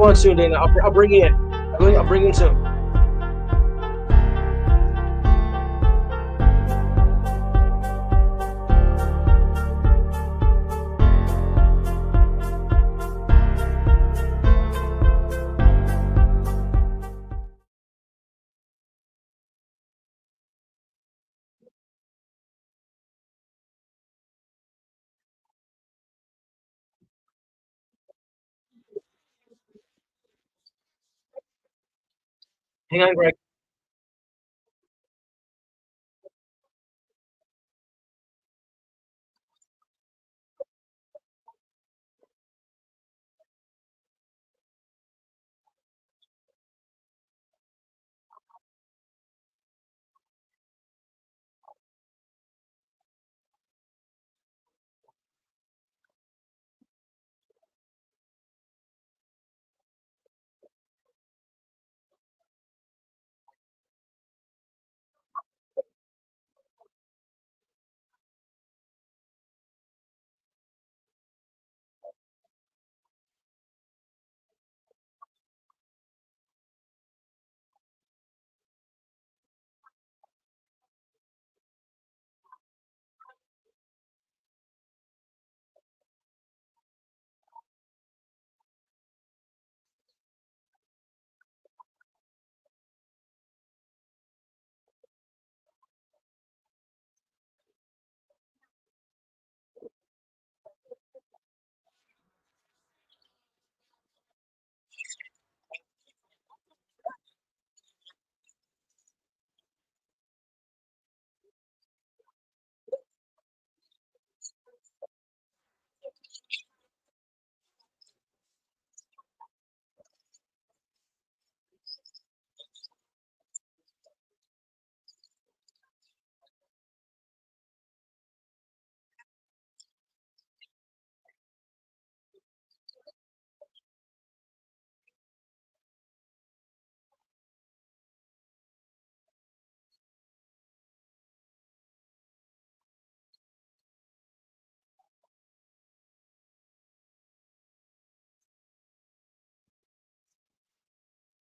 on soon, Dana. I'll bring you in. I'll bring you in soon. Hang on, Greg.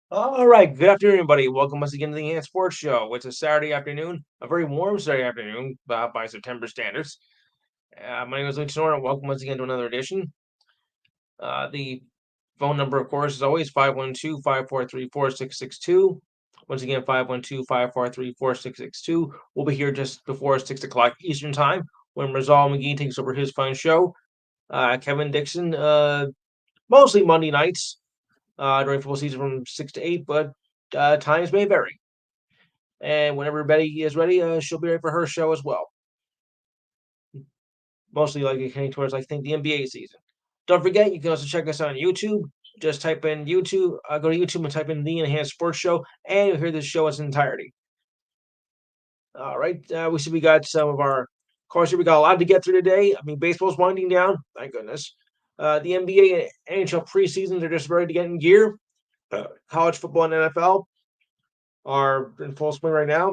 All right. Good afternoon, everybody. Welcome once again to the Ant Sports Show. It's a Saturday afternoon, a very warm Saturday afternoon by September standards. My name is Luke Sonora. Welcome once again to another edition. The phone number, of course, is always 512-543-4662. Once again, 512-543-4662. We'll be here just before 6 o'clock Eastern Time when Rizal McGee takes over his fun show. Kevin Dixon, mostly Monday nights during football season from 6 to 8, but times may vary. And whenever Betty is ready, she'll be ready for her show as well. Mostly like heading towards, I think, the NBA season. Don't forget, you can also check us out on YouTube. Just type in YouTube, go to YouTube and type in The Enhanced Sports Show, and you'll hear this show in its entirety. All right, we got some of our, of course, we got a lot to get through today. I mean, baseball's winding down, thank goodness. The NBA and NHL preseasons are just ready to get in gear. College football and NFL are in full swing right now.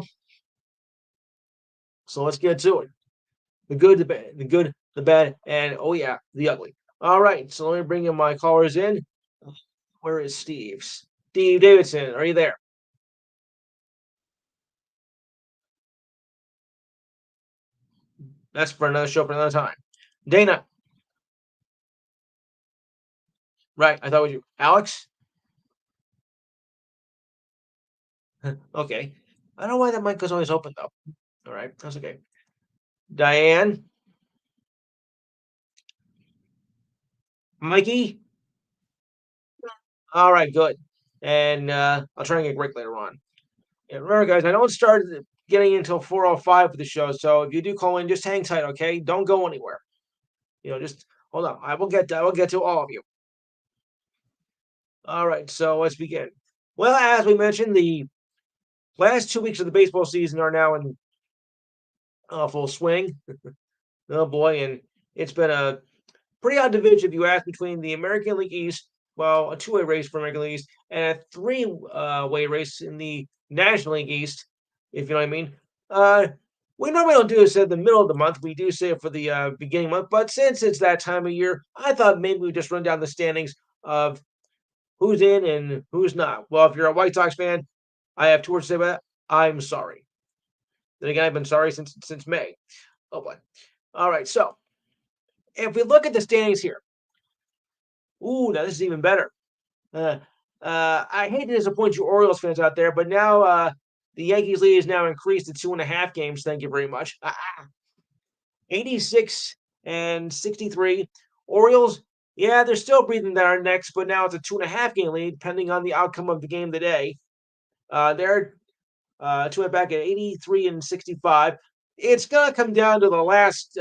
So let's get to it. The good, the bad, the bad, and oh yeah, the ugly. All right, so let me bring in my callers in. Where is Steve? Steve Davidson, are you there? That's for another show for another time. Dana, right? I thought it was you. Alex, okay. I don't know why that mic is always open though. All right, that's okay. Diane, Mikey, all right, good. And I'll try and get Rick later on. Yeah, remember, guys, I don't start getting until 4:05 for the show, so if you do call in, just hang tight, okay? Don't go anywhere. Just hold on. I will get to all of you. All right, so let's begin. Well, as we mentioned, the last 2 weeks of the baseball season are now in full swing. Oh boy, and it's been a pretty odd division, if you ask, between the American League East, well, a two-way race for American League East, and a three-way race in the National League East, if you know what I mean. We normally don't do this at the middle of the month. We do say it for the beginning month, but since it's that time of year, I thought maybe we'd just run down the standings of who's in and who's not. Well, if you're a White Sox fan, I have 2 words to say about that. I'm sorry. Then again, I've been sorry since May. Oh boy. All right. So if we look at the standings here, ooh, now this is even better. Uh, I hate to disappoint you Orioles fans out there, but now the Yankees lead is now increased to 2.5 games. Thank you very much. 86 and 63. Orioles, yeah, they're still breathing down our necks, but now it's a 2.5 game lead, depending on the outcome of the game today. They're two back at 83 and 65. It's gonna come down to the last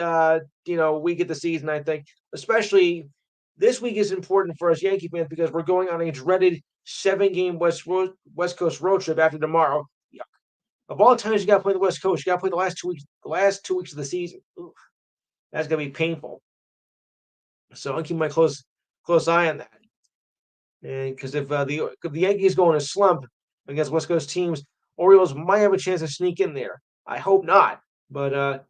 week of the season, I think. Especially this week is important for us Yankee fans because we're going on a dreaded 7 game West Coast road trip after tomorrow. Yuck. Of all times you gotta play the West Coast, you gotta play the last 2 weeks of the season. Oof, that's gonna be painful. So I'm keeping my close eye on that. And because if the Yankees go in a slump against West Coast teams, Orioles might have a chance to sneak in there. I hope not, but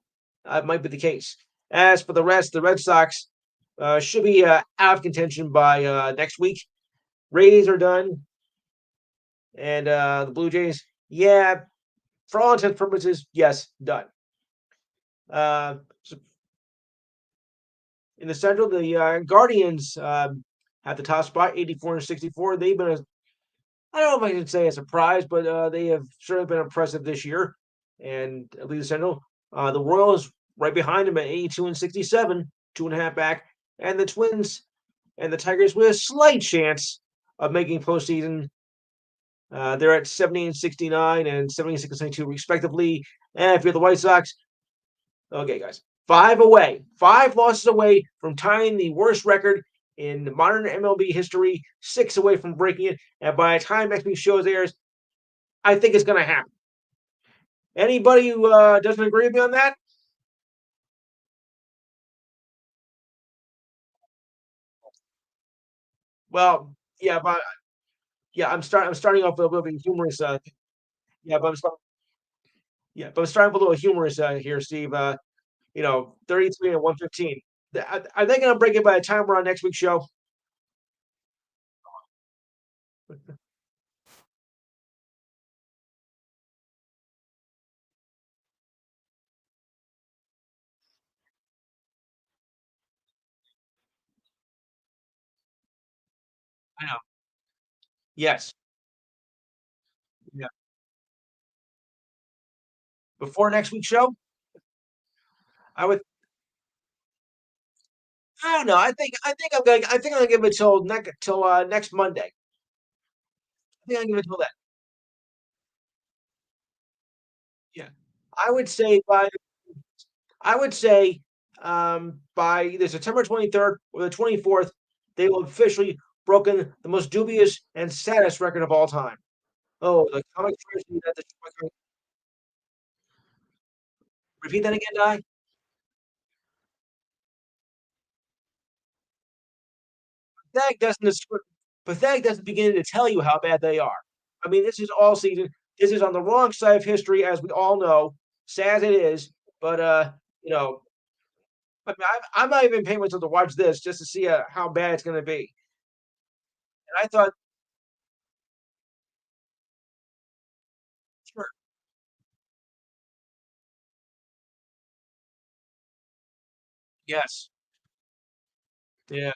that might be the case. As for the rest, the Red Sox should be out of contention by next week. Rays are done, and the Blue Jays, yeah, for all intents and purposes, yes, done. So in the Central, the Guardians have the top spot, 84 and 64. They've been I don't know if I can say a surprise, but they have certainly been impressive this year and lead the Central. The Royals right behind them at 82 and 67, 2.5 back, and the Twins and the Tigers with a slight chance of making postseason. They're at 70 and 69 and 76 and 72 respectively. And if you're the White Sox, okay, guys, 5 losses away from tying the worst record in modern MLB history, 6 away from breaking it. And by the time next week's show airs, I think it's going to happen. Anybody who doesn't agree with me on that? Well, yeah, but yeah, I'm starting off with a little bit humorous. Yeah, but I'm starting with a little humorous here, Steve. 33 and 115. Are they going to break it by the time we're on next week's show? I know. Yes. Yeah. Before next week's show, I would. I don't know. I think I'm gonna give it till next Monday. I think I'll give it till then. Yeah. I would say by I would say by either September 23rd or the 24th, they will have officially broken the most dubious and saddest record of all time. Oh, the comic tragedy that the repeat that again, Di? Pathetic doesn't descri Pathetic doesn't begin to tell you how bad they are. I mean, this is all season. This is on the wrong side of history, as we all know, sad as it is, but, you know, I mean, I'm not even paying myself to watch this just to see, how bad it's gonna be, and I thought sure, yes, yeah,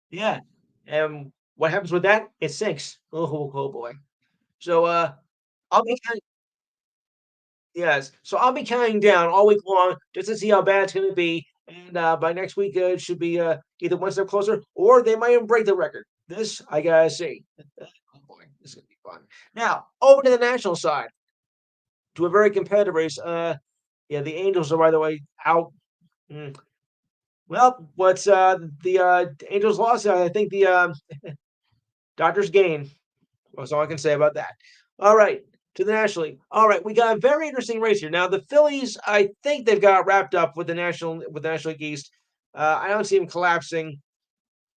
yeah, and what happens with that? It sinks. Oh boy. So, I'll be kind yes, so I'll be counting down all week long just to see how bad it's gonna be, and, by next week, it should be, either one step closer or they might even break the record. This, I gotta see. Oh boy, this is gonna be fun. Now, over to the national side, to a very competitive race, yeah, the Angels are, by the way, out. Mm, well, what's, the, Angels lost, I think the, Dodgers gain. That's all I can say about that. All right, to the National League. All right, we got a very interesting race here. Now, the Phillies, I think they've got wrapped up with the National League East. I don't see them collapsing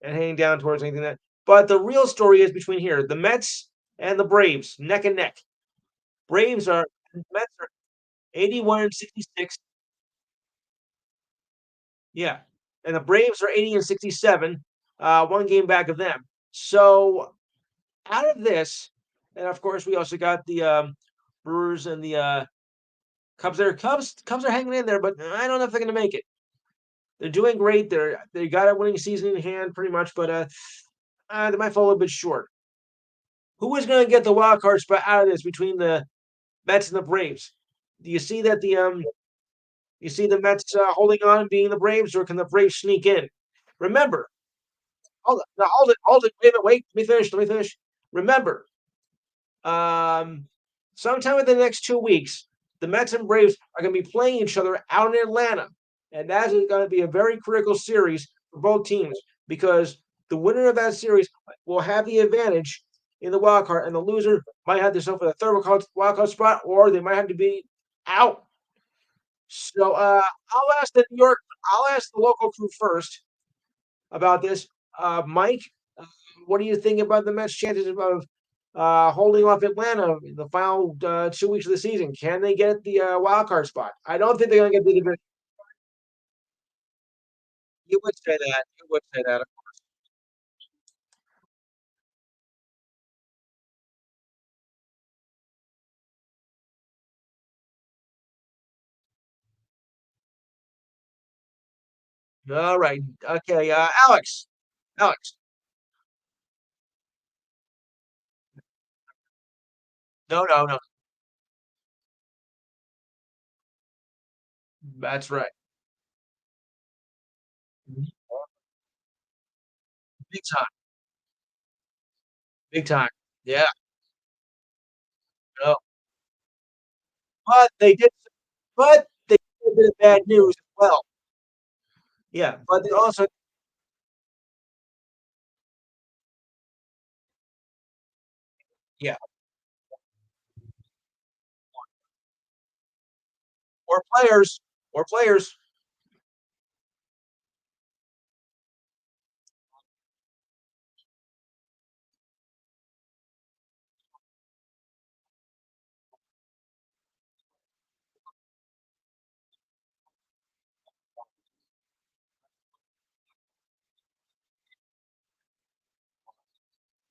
and heading down towards anything that. But the real story is between here, the Mets and the Braves, neck and neck. Braves are Mets are 81 and 66. Yeah. and the Braves are 80 and 67, one game back of them. So out of this, and of course we also got the Brewers and the Cubs. There, Cubs are hanging in there, but I don't know if they're going to make it. They're doing great. They got a winning season in hand, pretty much, but they might fall a little bit short. Who is going to get the wild card spot out of this between the Mets and the Braves? Do you see that you see the Mets holding on, being the Braves, or can the Braves sneak in? Remember, hold it. Wait. Let me finish. Let me finish. Remember, um, sometime in the next 2 weeks, the Mets and Braves are going to be playing each other out in Atlanta, and that is going to be a very critical series for both teams because the winner of that series will have the advantage in the wild card, and the loser might have to suffer the third wild card spot, or they might have to be out. So I'll ask the local crew first about this. Mike, uh, what do you think about the Mets' chances of holding off Atlanta in the final 2 weeks of the season? Can they get the wild card spot? I don't think they're going to get the division. You would say that. You would say that. All right. Okay. Alex. Alex. No, no, no. That's right. Mhm. Big time. Big time. Yeah. No. But they did. But they did a bit of bad news as well. Yeah. But they also. Yeah. Or players. Or players.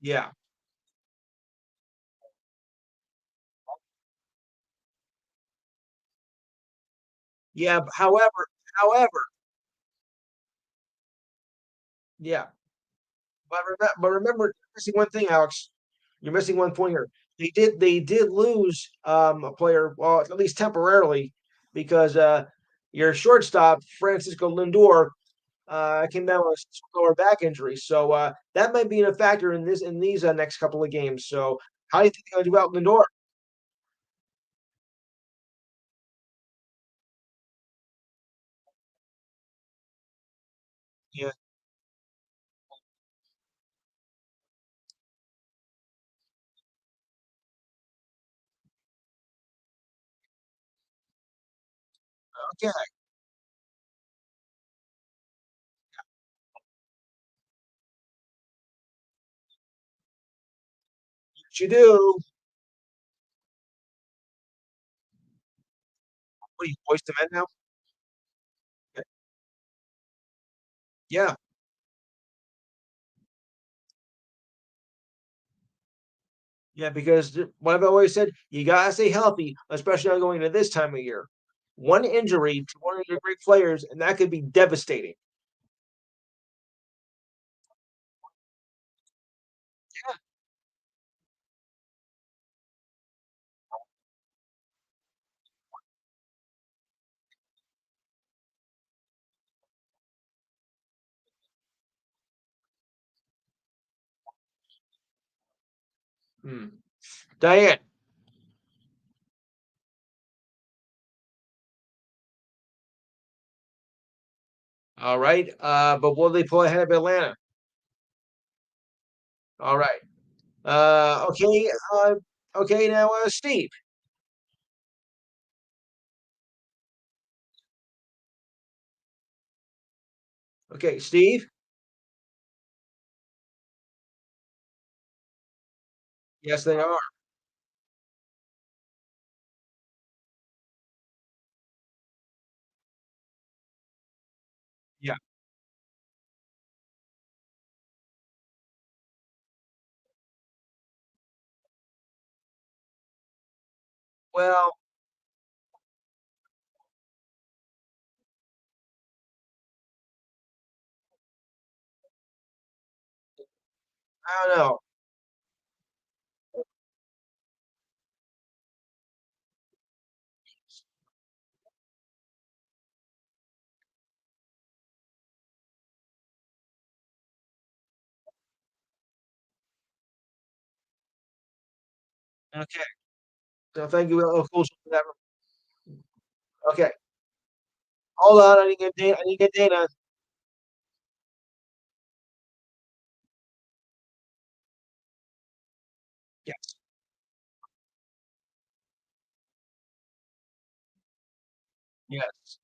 Yeah. Yeah. However. Yeah. But remember, you're missing one thing, Alex. You're missing one point here. They did lose a player, well, at least temporarily, because your shortstop Francisco Lindor came down with a lower back injury. So that might be a factor in these next couple of games. So how do you think they're going to do out Lindor? Yeah. Okay. What you do? What do you voice the men now? Yeah. Yeah. Yeah, because what I've always said, you gotta stay healthy, especially now going into this time of year. One injury to one of your great players, and that could be devastating. Hmm. Diane, all right. But will they pull ahead of Atlanta? All right. Okay. Okay. Now, Steve. Okay, Steve. Yes, they are. Yeah. Well, I don't know. Okay. So thank you, Coach, for that. Okay. Hold on. I need to get Dana. Yes. Yes.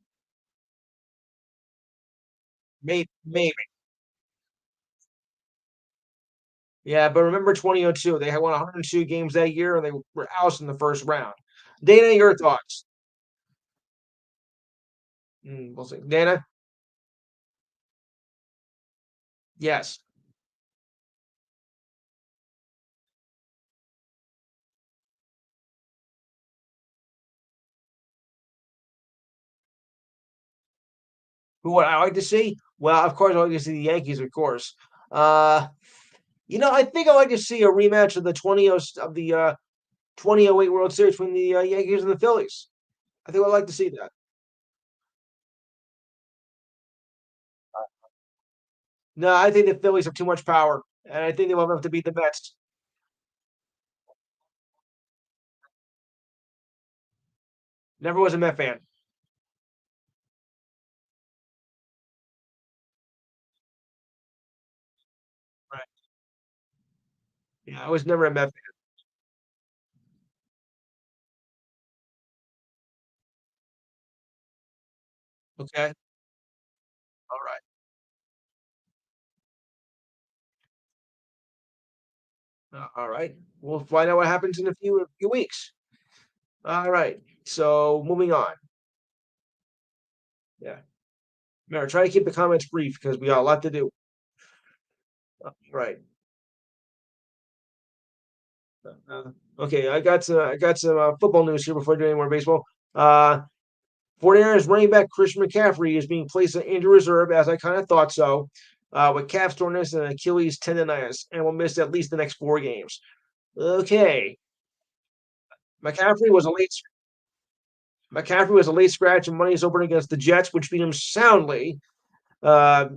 Maybe. Yeah, but remember 2002, they had won 102 games that year, and they were ousted in the first round. Dana, your thoughts? We'll see. Dana? Yes. Who would I like to see? Well, of course, I like to see the Yankees, of course. Uh, I think I'd like to see a rematch of the 2008 World Series between the Yankees and the Phillies. I think I'd like to see that. No, I think the Phillies have too much power, and I think they will have to beat the Mets. Never was a Met fan. Right. Yeah, I was never a Met fan. Okay. All right. All right. We'll find out what happens in a few weeks. All right. So moving on. Yeah. Remember, try to keep the comments brief because we got a lot to do. Right. Okay. I got some football news here before I do any more baseball. Uh, 49ers running back Christian McCaffrey is being placed on injury reserve, as I kind of thought so, with calf soreness and Achilles tendonitis, and will miss at least the next 4 games. Okay. McCaffrey was a late McCaffrey was a late scratch and money's open against the Jets, which beat him soundly. Uh,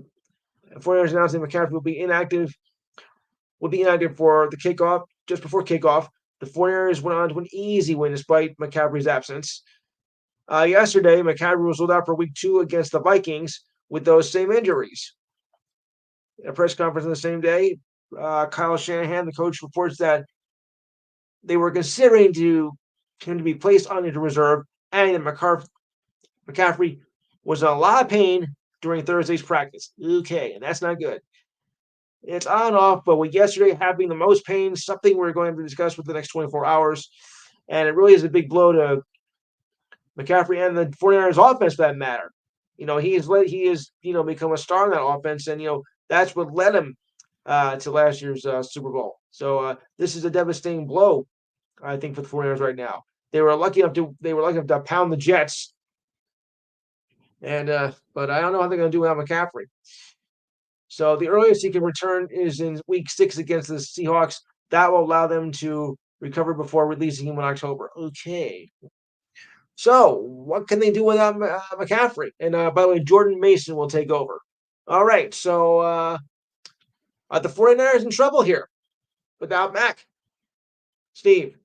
49ers announcing McCaffrey will be inactive for the kickoff, just before kickoff. The 49ers went on to an easy win despite McCaffrey's absence. Yesterday, McCaffrey was ruled out for week 2 against the Vikings with those same injuries. In a press conference on the same day, Kyle Shanahan, the coach, reports that they were considering him to be placed on injured reserve, and that McCaffrey was in a lot of pain during Thursday's practice. Okay, and that's not good. It's on and off, but with yesterday having the most pain, something we're going to discuss with the next 24 hours. And it really is a big blow to McCaffrey and the 49ers offense for that matter. He has become a star in that offense, and that's what led him to last year's Super Bowl. So this is a devastating blow, I think, for the 49ers right now. They were lucky enough to pound the Jets, and but I don't know how they're going to do without McCaffrey. So the earliest he can return is in week 6 against the Seahawks. That will allow them to recover before releasing him in October. Okay. So what can they do without McCaffrey? And by the way, Jordan Mason will take over. All right. So are the 49ers in trouble here without Mac? Steve.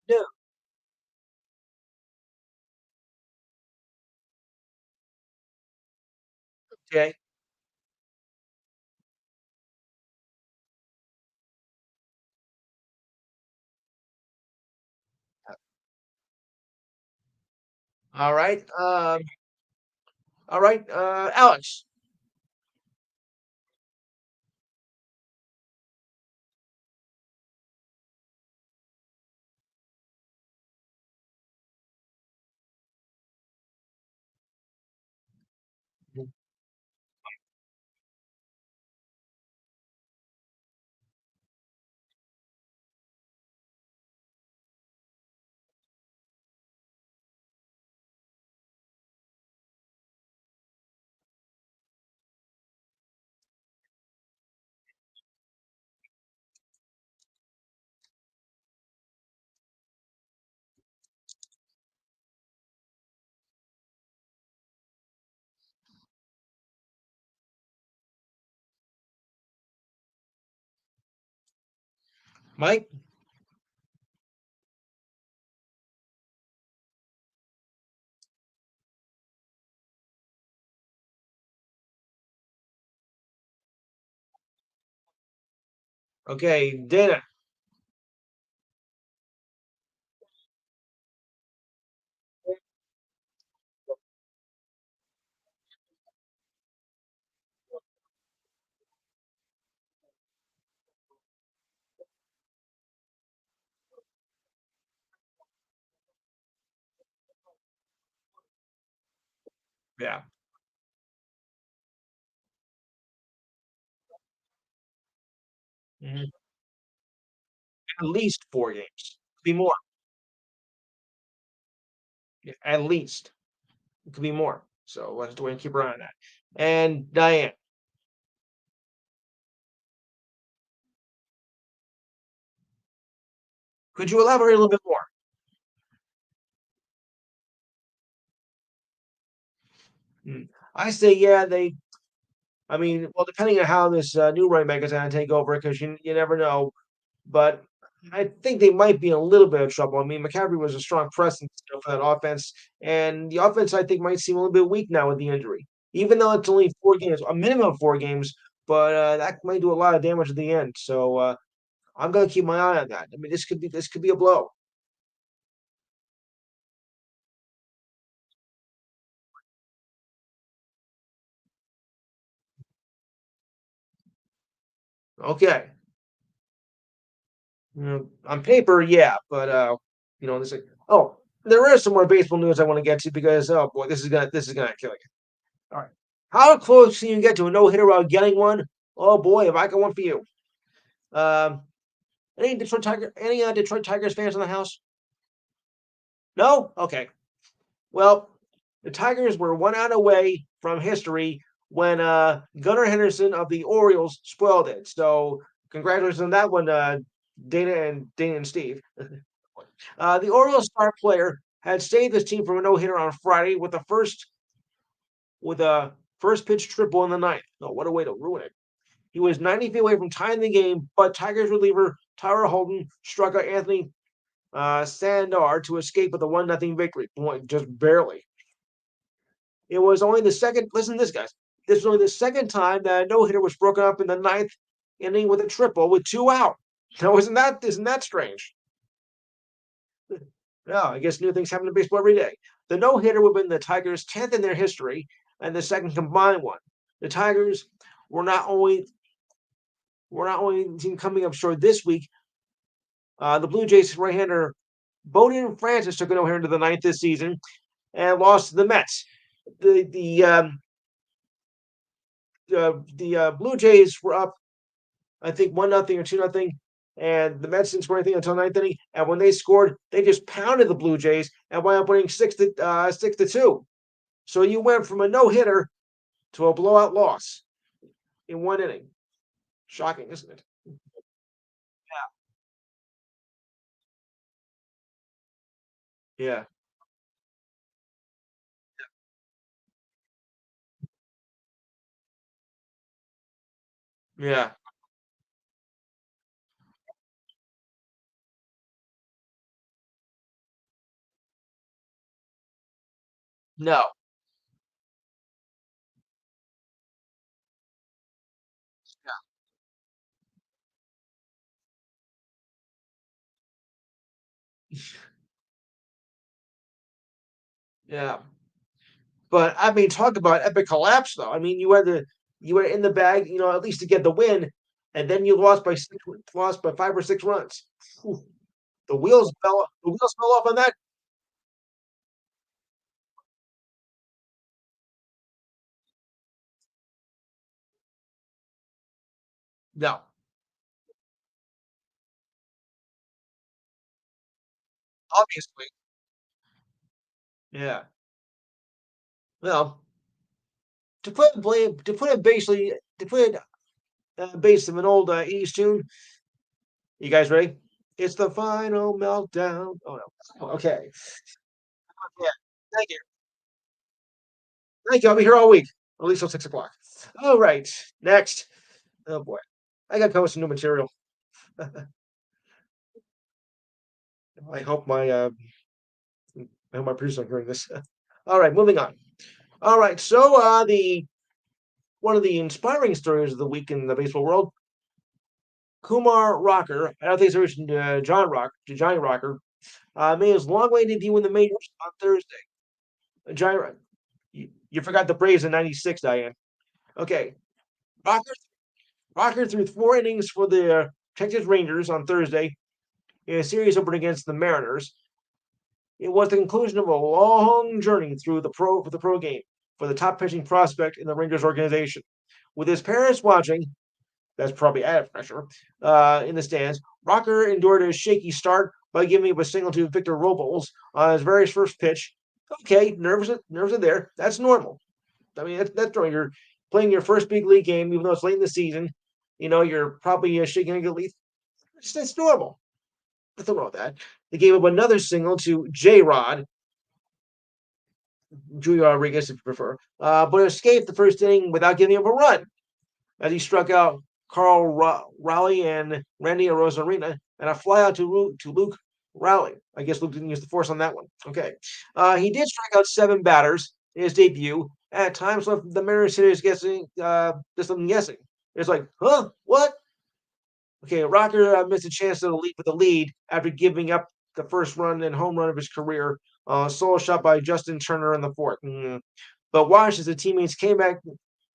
No. Okay. All right. All right. Alex. Mike. Okay, Dana. Yeah, mhm. At least 4 games. Could be more. Yeah, at least it could be more. So let's do and keep an eye on that. And Diane, could you elaborate a little bit more? Mm. I say, yeah, they. I mean, well, depending on how this new running back is going to take over, because you never know. But I think they might be in a little bit of trouble. I mean, McCaffrey was a strong presence, for that offense, and the offense I think might seem a little bit weak now with the injury, even though it's only 4 games, a minimum of 4 games. But that might do a lot of damage at the end. So I'm going to keep my eye on that. I mean, this could be a blow. Okay, on paper, yeah, but this. Oh, there is some more baseball news I want to get to because oh boy, this is gonna kill you. All right, how close can you get to a no hitter without getting one? Oh boy, have I got one for you. Um, any Detroit Tigers fans in the house? No? Okay. Well, the Tigers were one out away from history when Gunnar Henderson of the Orioles spoiled it. So congratulations on that one, Dana and Steve. The Orioles star player had saved his team from a no hitter on Friday with a first pitch triple in the ninth. Oh, what a way to ruin it! He was 90 feet away from tying the game, but Tigers reliever Tyler Holden struck out Anthony Sandar to escape with a 1-0 victory. Just barely. It was only the second. Listen to this, guys. This was only the second time that a no hitter was broken up in the ninth inning with a triple with two out. Now, isn't that strange? No, I guess new things happen in baseball every day. The no hitter would have been the Tigers' 10th in their history and the second combined one. The Tigers were not only the team coming up short this week. The Blue Jays right-hander Bowden Francis took a no hitter into the ninth this season and lost to the Mets. The Blue Jays were up, I think 1-0 or 2-0, and the Mets didn't score anything until ninth inning. And when they scored, they just pounded the Blue Jays and wound up winning 6-2. So you went from a no hitter to a blowout loss in one inning. Shocking, isn't it? Yeah, yeah, no, yeah. But I mean, talk about epic collapse, though. I mean, you were in the bag, at least to get the win, and then you lost by 5 or 6 runs. Whew. The wheels fell off on that. No, obviously. Yeah. Well, to put it basically to put it based on an old 80s tune. You guys ready? It's the final meltdown. Oh no. Okay. Yeah. Thank you. Thank you. I'll be here all week. At least till 6 o'clock. All right. Next. Oh boy. I got to cover some new material. I hope my producer's not hearing this. All right, moving on. All right, so the one of the inspiring stories of the week in the baseball world, Kumar Rocker, I don't think it's original Johnny Rocker, made his long-awaited debut in the majors on Thursday. Johnny, you forgot the Braves in '96, Diane. Okay, Rocker Rocker threw 4 innings for the Texas Rangers on Thursday in a series opener against the Mariners. It was the conclusion of a long journey through the pro game for the top pitching prospect in the Rangers organization. With his parents watching, that's probably added pressure, in the stands, Rocker endured a shaky start by giving up a single to Victor Robles on his very first pitch. Okay, nerves are there. That's normal. I mean, that's normal. You're playing your first big league game, even though it's late in the season. You're probably shaking a leaf. It's normal. Nothing wrong with that. They gave up another single to J Rod, Julio Rodriguez, if you prefer, but escaped the first inning without giving up a run as he struck out Carl Raleigh and Randy Arozarena and a flyout to Luke Raleigh. I guess Luke didn't use the force on that one. Okay. He did strike out 7 batters in his debut. At times left the Mariners hitters guessing, just them guessing. It's like, huh, what? Okay, Rocker missed a chance to lead with the lead after giving up the first run and home run of his career. Solo shot by Justin Turner in the fourth. But watch as the teammates came back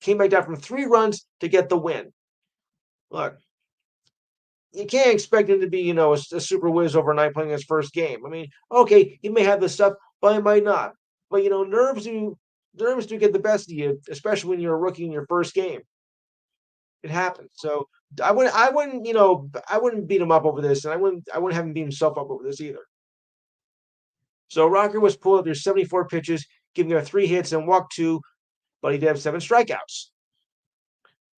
down from 3 runs to get the win. Look, you can't expect him to be, a super whiz overnight playing his first game. I mean, okay, he may have the stuff, but he might not. But nerves do get the best of you, especially when you're a rookie in your first game. It happens. So I wouldn't beat him up over this, and I wouldn't have him beat himself up over this either. So Rocker was pulled through 74 pitches, giving up 3 hits and walked 2, but he did have 7 strikeouts.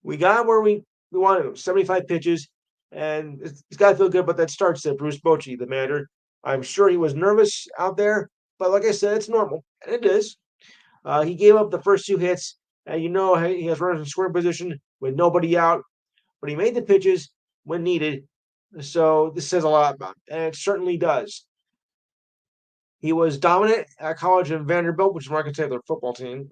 We got where we wanted him, 75 pitches, and it's got to feel good about that start, said Bruce Bochy, the manager. I'm sure he was nervous out there, but like I said, it's normal, and it is. He gave up the first 2 hits, and he has runners in scoring position with nobody out, but he made the pitches when needed. So this says a lot about him, and it certainly does. He was dominant at college in Vanderbilt, which is where I can say their football team.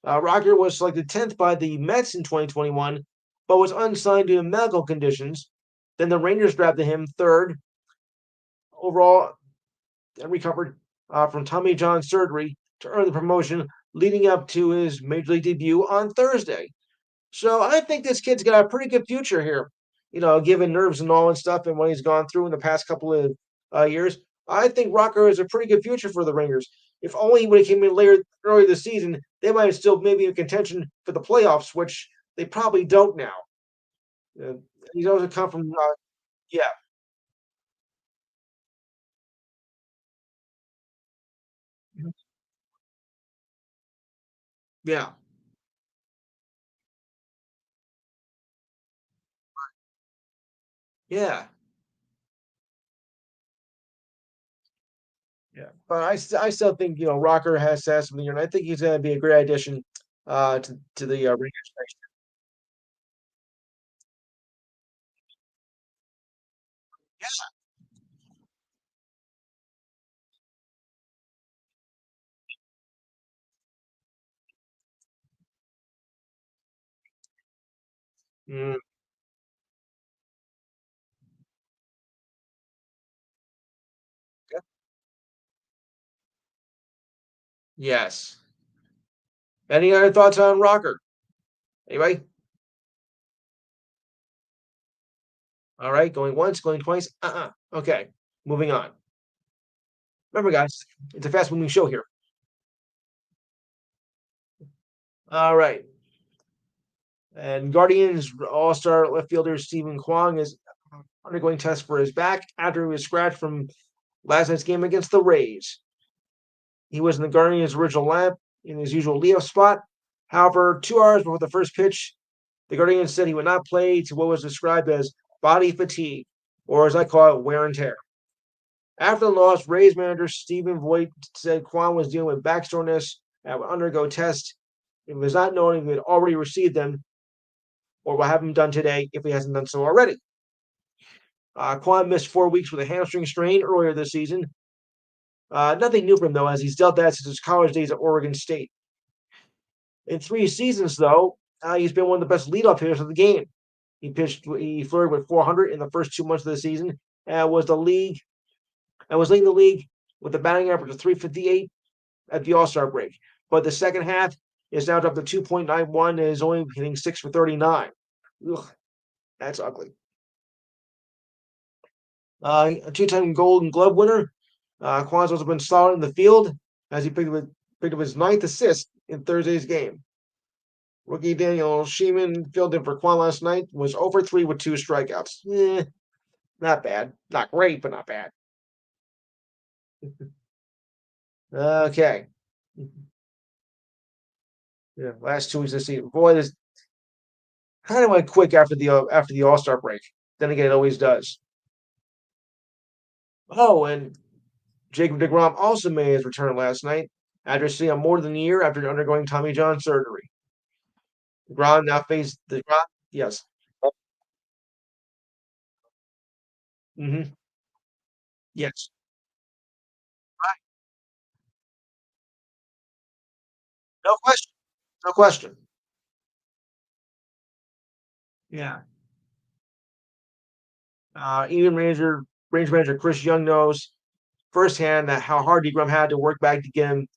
Rocker was selected 10th by the Mets in 2021, but was unsigned due to medical conditions. Then the Rangers drafted him 3rd overall and recovered from Tommy John surgery to earn the promotion, leading up to his major league debut on Thursday. So I think this kid's got a pretty good future here. Given nerves and all and stuff, and what he's gone through in the past couple of years, I think Rocker has a pretty good future for the Rangers. If only when he came in later early this season, they might have still maybe in contention for the playoffs, which they probably don't now. Uh, he's also come from yeah, mhm, yeah, yeah, yeah. But I still think Rocker has something here, and I think he's going to be a great addition to the Rangers next year. Yeah. Yes. Any other thoughts on Rocker? Anybody? All right, going once, going twice. Okay, moving on. Remember, guys, it's a fast moving show here. All right. And Guardians All Star left fielder Stephen Kwong is undergoing tests for his back after he was scratched from last night's game against the Rays. He was in the Guardians' original lineup in his usual leadoff spot. However, 2 hours before the first pitch, the Guardians said he would not play to what was described as body fatigue, or as I call it, wear and tear. After the loss, Rays manager Stephen Voigt said Kwan was dealing with back soreness and would undergo tests. It was not known if he had already received them or will have them done today if he hasn't done so already. Quan missed 4 weeks with a hamstring strain earlier this season. Nothing new for him, though, as he's dealt that since his college days at Oregon State. In 3 seasons, though, he's been one of the best leadoff hitters of the game. He flirted with 400 in the first 2 months of the season, and was leading the league with a batting average of 358 at the All Star break. But the second half is now up to 2.91 and is only hitting 6 for 39. Ugh, that's ugly. A two-time Golden Glove winner, Quan's also been solid in the field as he picked up his ninth assist in Thursday's game. Rookie Daniel Sheeman filled in for Quan last night, was over 3 with 2 strikeouts. Not bad. Not great, but not bad. Okay. Yeah, last 2 weeks of the season. Boy, this kind of went quick after the All Star break. Then again, it always does. Oh, and Jacob DeGrom also made his return last night after seeing more than a year after undergoing Tommy John surgery. DeGrom now faced the yes. Hmm. Yes. Right. No question. No question. Yeah. Even range manager Chris Young knows firsthand that how hard DeGrom had to work back to get him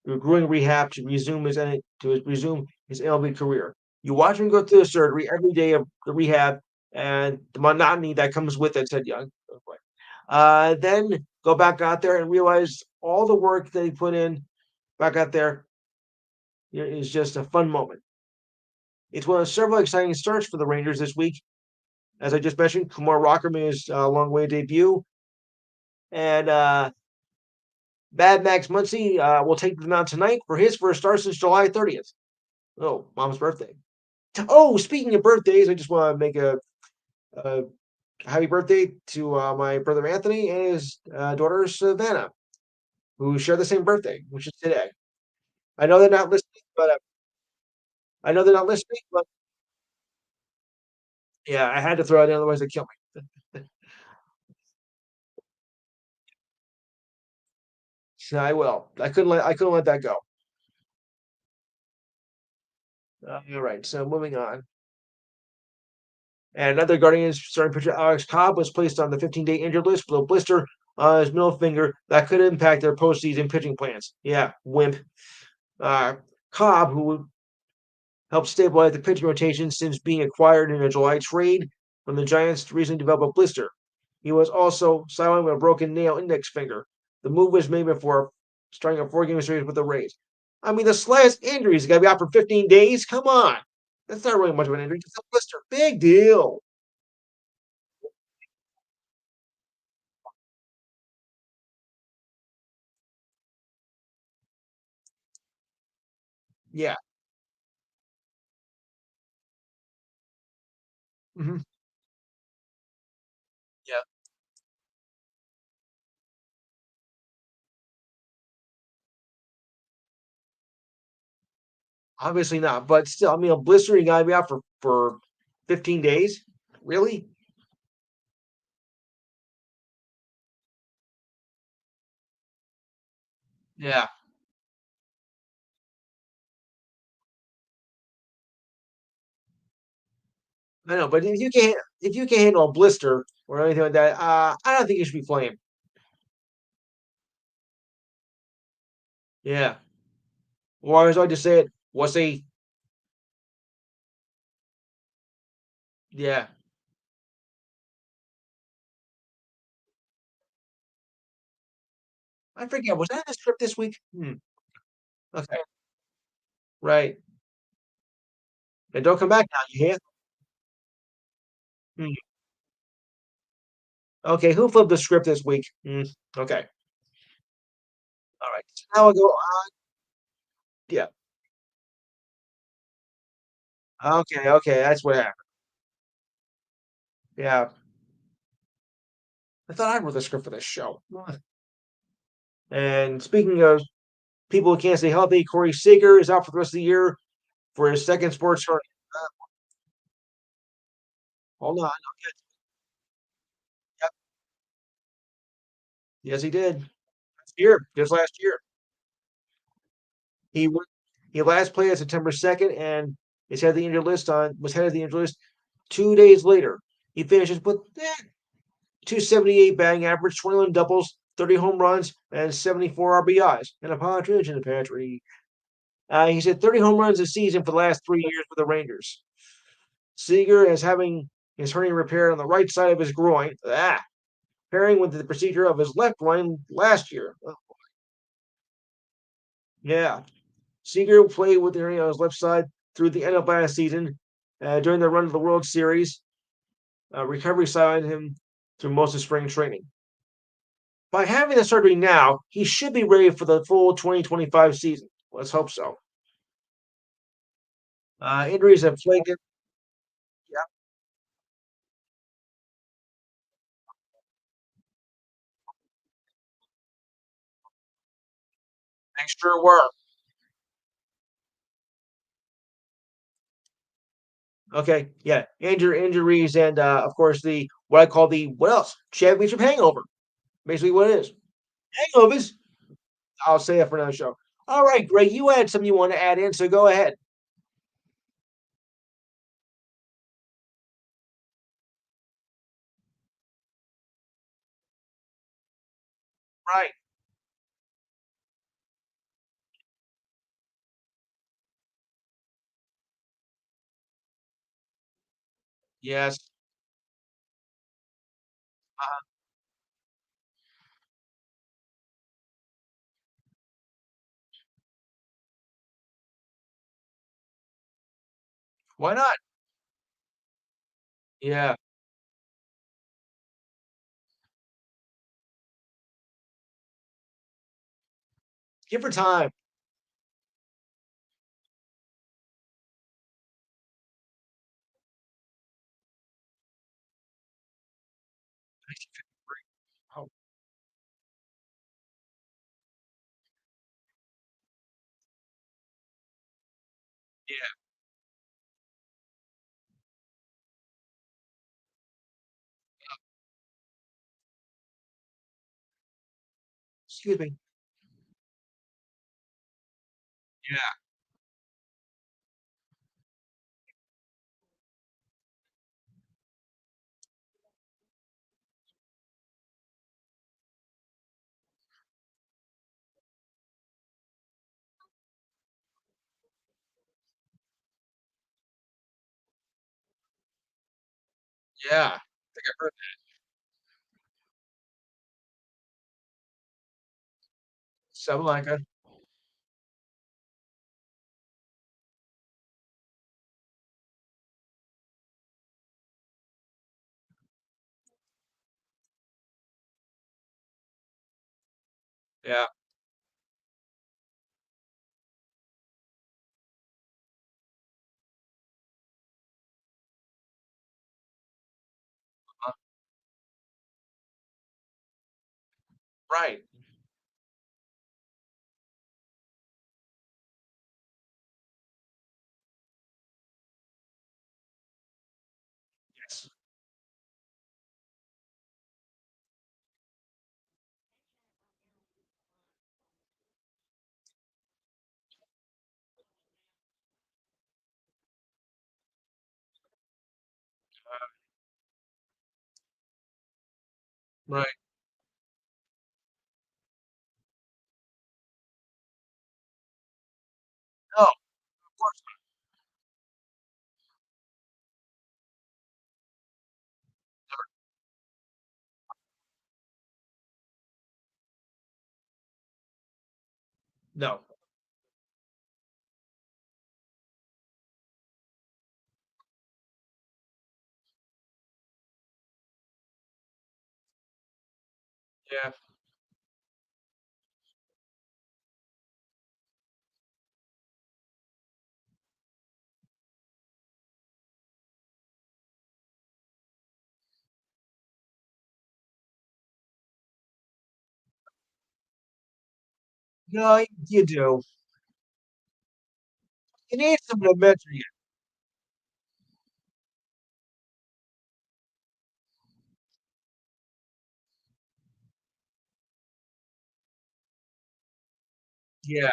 through grueling rehab to resume his MLB career. You watch him go through the surgery every day of the rehab and the monotony that comes with it, said Young. Then go back out there and realize all the work that he put in back out there is just a fun moment. It's one of several exciting starts for the Rangers this week. As I just mentioned, Kumar Rocker made his long way debut, and Bad Max Muncy will take them out tonight for his first start since July 30th. Oh, mom's birthday. Oh, speaking of birthdays, I just want to make a happy birthday to my brother Anthony and his daughter Savannah, who share the same birthday, which is today. I know they're not listening, but I know they're not listening, but yeah, I had to throw it in, otherwise they kill me. So I will. I couldn't let that go. All right, so moving on. And another Guardians starting pitcher Alex Cobb was placed on the 15-day injured list with a blister on his middle finger that could impact their postseason pitching plans. Yeah, wimp. Uh, Cobb, who helped stabilize the pitching rotation since being acquired in a July trade from the Giants, recently developed a blister. He was also sidelined with a broken nail index finger. The move was made before starting a 4-game series with the Rays. I mean, the slightest injury is going to be out for 15 days. Come on. That's not really much of an injury. It's a blister. Big deal. Yeah. Hmm. Yeah. Obviously not. But still, I mean, a blister, you got to be out for 15 days? Really? Yeah. I know. But if you can handle a blister or anything like that, I don't think you should be playing. Yeah. Or as I just said, was a yeah. I forget. Was that the script this week? Hmm. Okay. Right. And don't come back now, you hear? Hmm. Okay, who flipped the script this week? Hmm. Okay. All right. So now I'll go on. Yeah. Okay, okay, that's what happened. Yeah. I thought I wrote the script for this show. And speaking of people who can't stay healthy, Corey Seager is out for the rest of the year for his second sports hernia. Hold on. Yes, he did. Last year, just last year. He went he last played on September 2nd and is head of the injured list on was head of the injured list 2 days later. He finishes with 278 batting average, 21 doubles, 30 home runs, and 74 RBIs, and a partridge in the pear tree. He's hit 30 home runs a season for the last 3 years with the Rangers. Seager is having his hernia repaired on the right side of his groin, pairing with the procedure of his left groin last year. Yeah. Seager played with the hernia on his left side through the end of last season. During the run of the World Series, recovery sidelined him through most of spring training. By having the surgery now, he should be ready for the full 2025 season. Let's hope so. Injuries have plagued him. Yeah, they sure were. Okay, yeah, injuries, and of course the what I call the what else championship hangover. Basically, what it is hangovers. I'll say it for another show. All right, Greg, you had something you want to add in, so go ahead. Right. Yes. Uh, why not? Yeah. Give her time. Oh, yeah. Excuse me. Yeah. Yeah. I think I heard something like that. Yeah. Uh, right. Yes. Right. No, of course not. No. Yeah. No, you do. You need someone to mentor you. Yeah.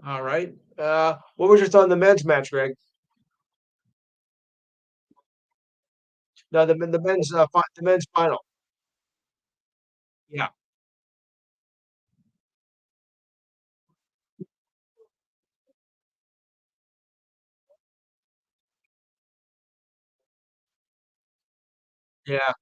All right. What was your thought on the men's match, Greg? No, the men's final. Yeah. Yeah.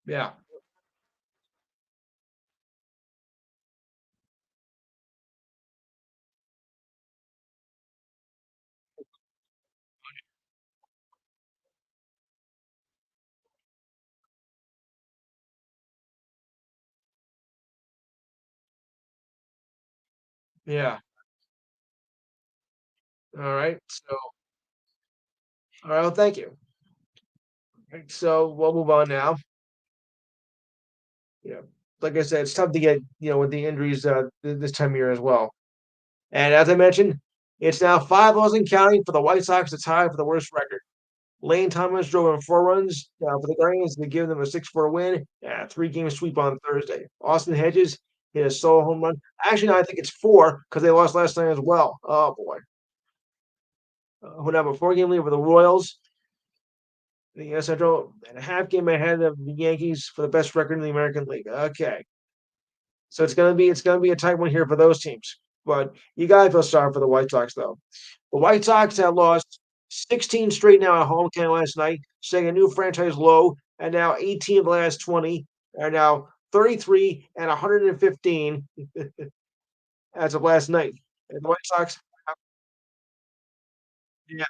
Yeah. Yeah. All right. All right. Well, thank you. Right, so we'll move on now. You know, like I said, it's tough to get, with the injuries this time of year as well. And as I mentioned, it's now 5 and counting for the White Sox to tie for the worst record. Lane Thomas drove in 4 runs for the Guardians to give them a 6-4 win. Yeah, three-game sweep on Thursday. Austin Hedges hit a solo home run. Actually, no, I think it's four because they lost last night as well. Oh boy, who have a four-game lead over the Royals. The Central and a half game ahead of the Yankees for the best record in the American League. Okay, so it's gonna be a tight one here for those teams. But you gotta feel sorry for the White Sox though. The White Sox have lost 16 straight now at home came last night, setting a new franchise low, and now 18 of the last 20 are now 33 and 115 as of last night. And the White Sox, yeah,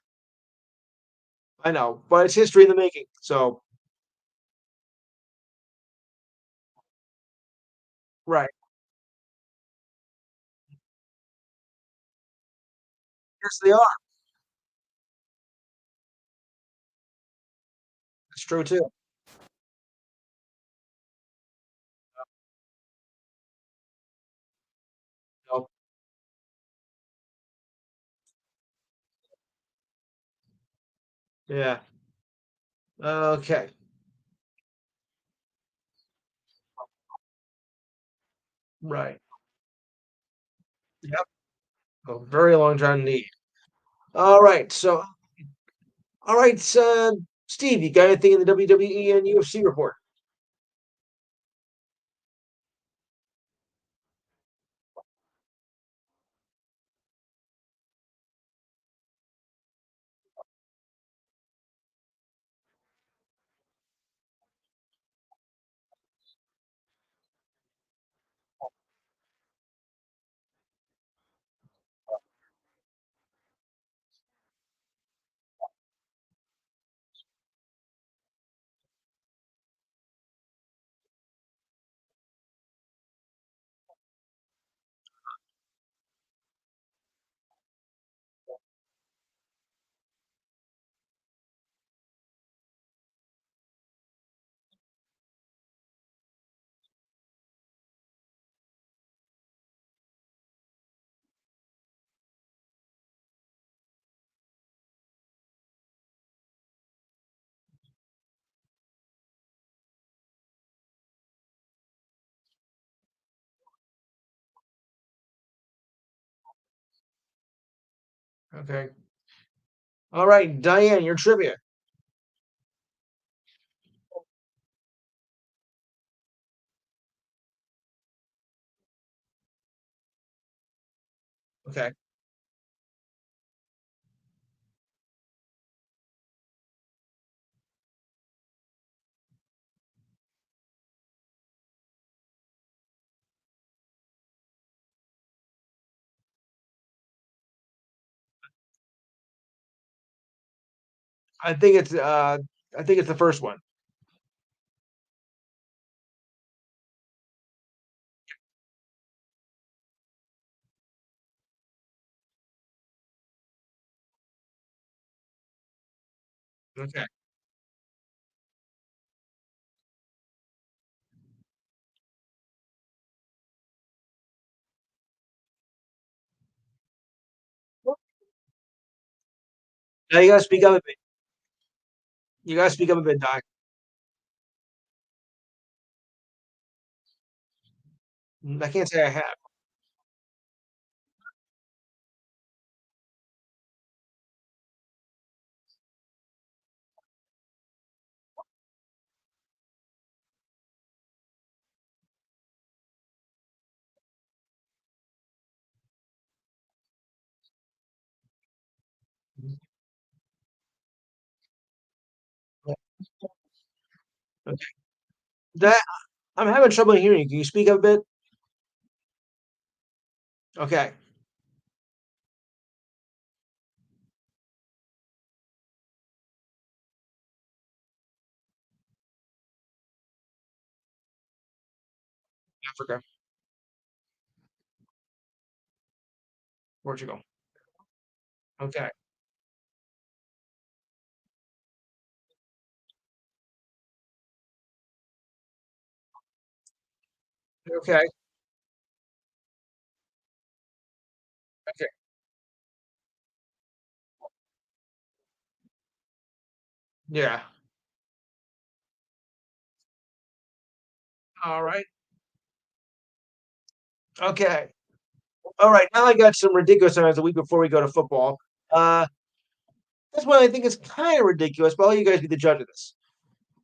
I know, but it's history in the making. So, right, yes, they are. That's true too. So, yeah. Okay. Right. Yep. A very long time indeed. All right. So, all right, Steve, you got anything in the WWE and UFC report? Okay. All right, Diane, your trivia. Okay. I think it's, I think it's the first one. Okay. Now you gotta speak up a bit. You gotta speak up a bit, Doc. I can't say I have. Mhm. Yeah, okay. That I'm having trouble hearing you. Can you speak up a bit? Okay. Africa, Portugal. Okay. Okay. Okay. Yeah. Alright. Okay. Alright, now I got some ridiculous times a week before we go to football. Uh, this one I think is kinda ridiculous, but I'll let you guys be the judge of this.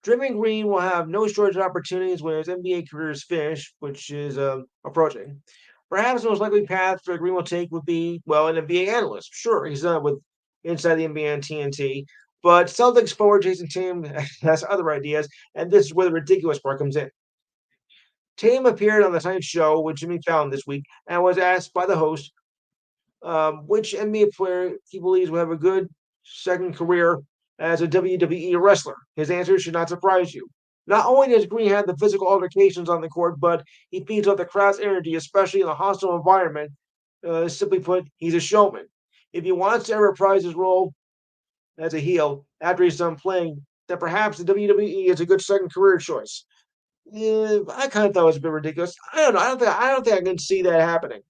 Draymond Green will have no shortage of opportunities when his NBA career is finished, which is approaching. Perhaps the most likely path for Green will take would be, well, an NBA analyst. Sure, he's done it with inside the NBA and TNT, but Celtics forward Jason Tatum has other ideas, and this is where the ridiculous part comes in. Tatum appeared on the Tonight Show with Jimmy Fallon this week and was asked by the host which NBA player he believes will have a good second career as a WWE wrestler. His answer should not surprise you. Not only does Green have the physical altercations on the court, but he feeds off the crowd's energy, especially in a hostile environment. Simply put, he's a showman. If he wants to ever reprise his role as a heel after he's done playing, then perhaps the WWE is a good second career choice. I kind of thought it was a bit ridiculous. I don't know. I don't think I can see that happening.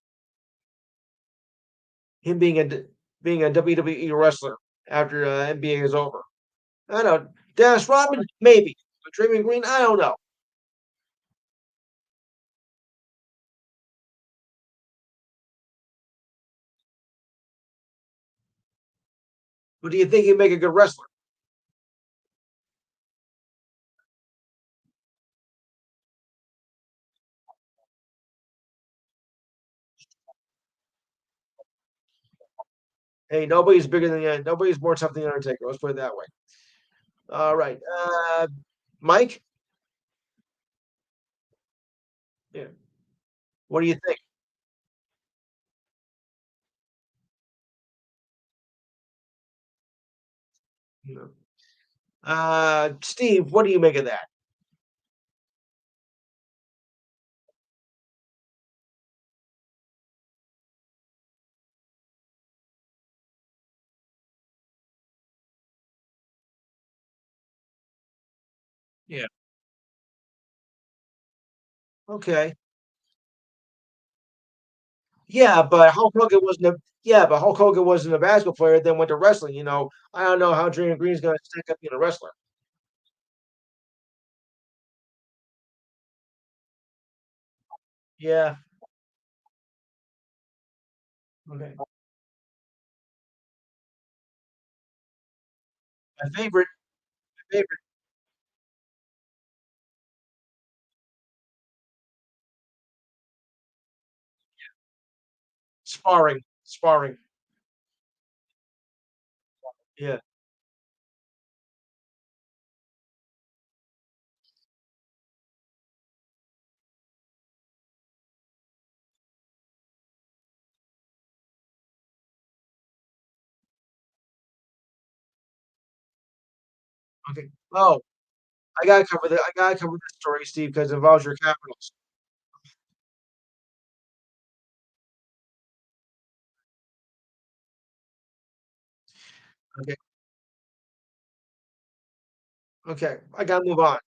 Him being a WWE wrestler after NBA is over. I don't know. Dennis Rodman, maybe. But Draymond Green, I don't know. But do you think he'd make a good wrestler? Hey, nobody's bigger than the nobody's more tough than the Undertaker. Let's put it that way. All right, Mike. Yeah. What do you think? No. Steve, what do you make of that? Yeah. Okay. Yeah, but Hulk Hogan wasn't a basketball player, then went to wrestling. I don't know how Draymond Green's going to stack up being a wrestler. Yeah. Okay. My favorite sparring. Yeah. Okay. Oh, I gotta cover this story, Steve, because it involves your Capitals. Okay. Okay. I gotta move on.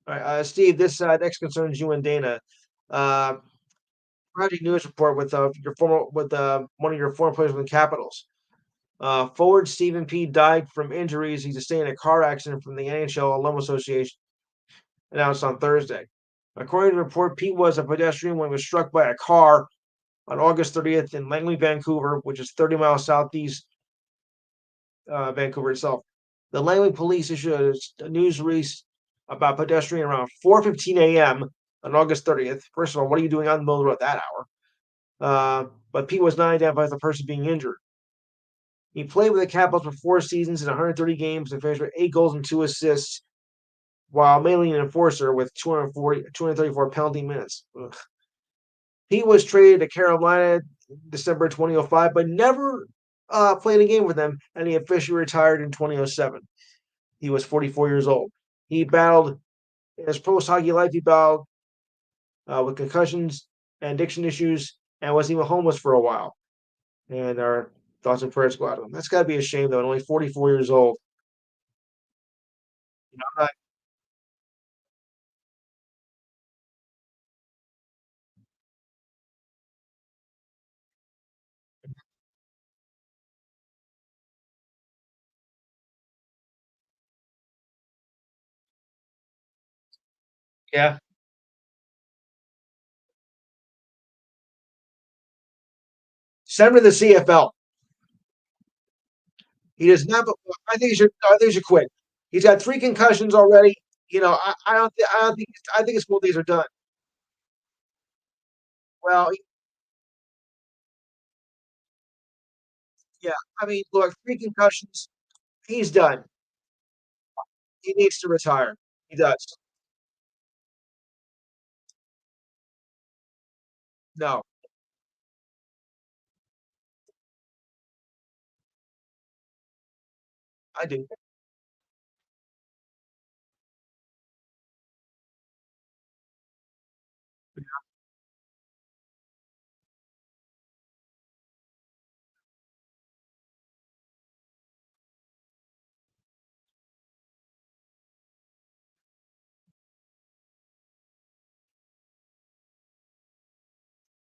All right, Steve, this next concerns you and Dana. Uh, Tragic news report with one of your former players with the Capitals. Forward Stephen P. died from injuries he sustained in a car accident from the NHL Alum Association announced on Thursday. According to the report, Pete was a pedestrian when he was struck by a car on August 30th in Langley, Vancouver, which is 30 miles southeast Vancouver itself. The Langley police issued a news release about pedestrian around 4:15 a.m. on August 30th. First of all, what are you doing on the middle of the road at that hour? But Pete was not identified as the person being injured. He played with the Capitals for 4 seasons in 130 games and finished with 8 goals and 2 assists, while mainly an enforcer with 234 penalty minutes. Ugh. He was traded to Carolina December 2005, but never played a game with them, and he officially retired in 2007. He was 44 years old. He battled in his post hockey life. He battled with concussions and addiction issues, and was even homeless for a while. And our thoughts and prayers go out to him. That's got to be a shame, though. At only 44 years old. You know, yeah. Send him to the CFL. He does not. I think he should. I think he should quit. He's got 3 concussions already. I don't. I don't think. I think his school days are done. Well, yeah. I mean, look, 3 concussions. He's done. He needs to retire. He does. No, I do.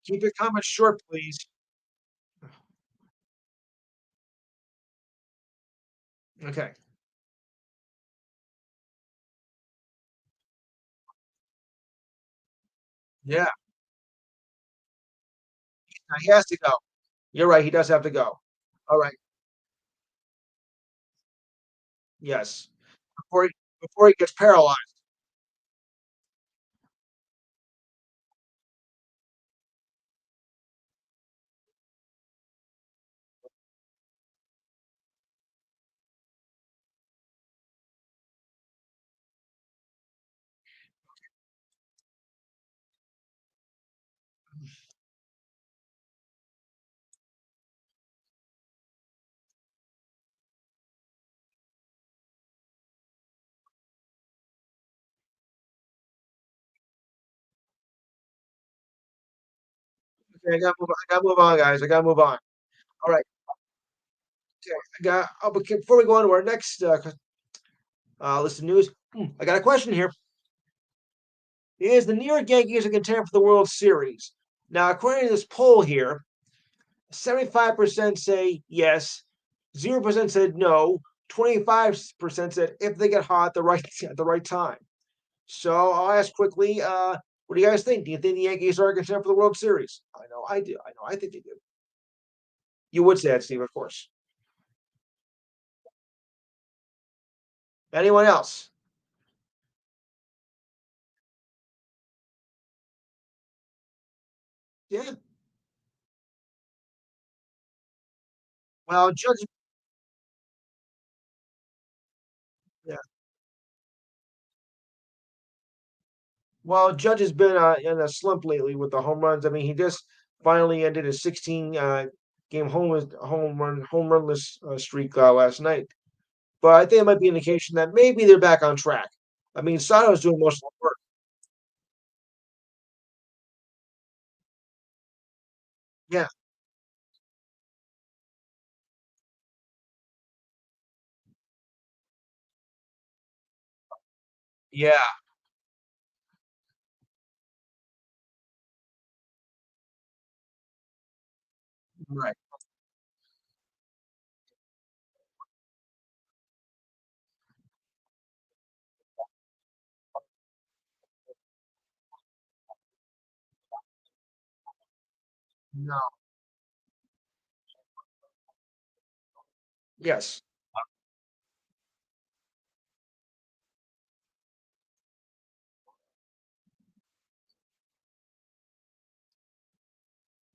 Keep your comments short, please. Okay. Yeah. He has to go. You're right. He does have to go. All right. Yes. Before he before he gets paralyzed. Okay, I gotta move on, guys. I gotta move on. All right. Okay. But before we go on to our next list of news, I got a question here. Is the New York Yankees a contender for the World Series? Now, according to this poll here, 75% say yes, 0% said no, 25% said if they get hot at the right time. So I'll ask quickly, what do you guys think? Do you think the Yankees are a contender for the World Series? I know I do. I know I think they do. You would say that, Steve, of course. Anyone else? Yeah. Well, yeah. Well, Judge has been in a slump lately with the home runs. I mean, he just finally ended a 16 game home runless streak last night. but I think it might be an indication that maybe they're back on track. I mean, Sato's doing most of the work. Yeah, yeah, right. No, yes.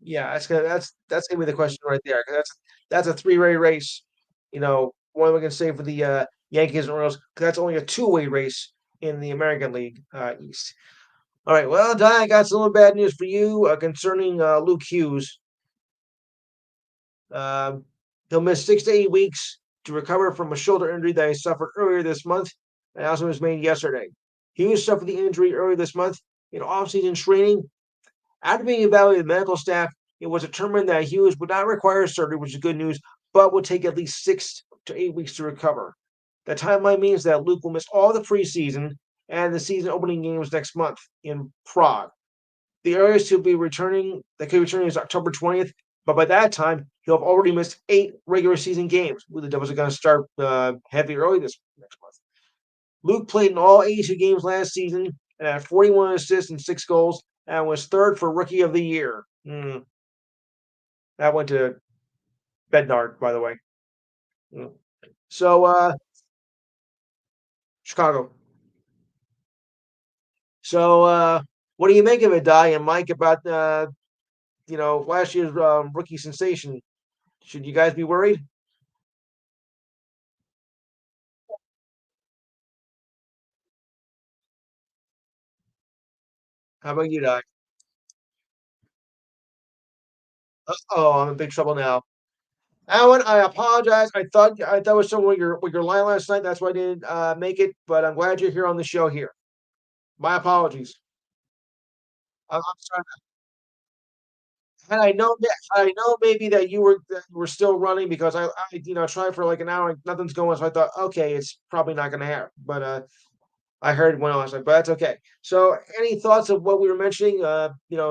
Yeah, that's gonna be the question right there, 'cause that's a three-way race. One we can say for the, Yankees and Royals, 'cause that's only a two-way race in the American League, East. Alright, well, Di, I got some bad news for you, concerning, Luke Hughes. Um, he'll miss 6 to 8 weeks to recover from a shoulder injury that he suffered earlier this month. An announcement was made yesterday. Hughes suffered the injury earlier this month in off-season training. After being evaluated by medical staff, it was determined that Hughes would not require surgery, which is good news, but would take at least 6 to 8 weeks to recover. The timeline means that Luke will miss all the preseason and the season opening games next month in Prague. The earliest he'll be returning, that could return is October 20th, but by that time, he'll have already missed 8 regular season games. Well, the Devils are going to start heavy early this next month. Luke played in all 82 games last season and had 41 assists and 6 goals and was third for Rookie of the Year. That went to Bednard, by the way. Mm. So, Chicago. So, what do you make of it, Di and Mike, about last year's rookie sensation? Should you guys be worried? How about you, Di? Oh, I'm in big trouble now. Alan, I apologize. I thought it was someone with your line last night. That's why I didn't make it. But I'm glad you're here on the show here. My apologies. I'm sorry. And I know maybe that you were still running because I tried for like an hour and nothing's going. So I thought, okay, it's probably not going to happen. But I heard one last night, but that's okay. So, any thoughts of what we were mentioning?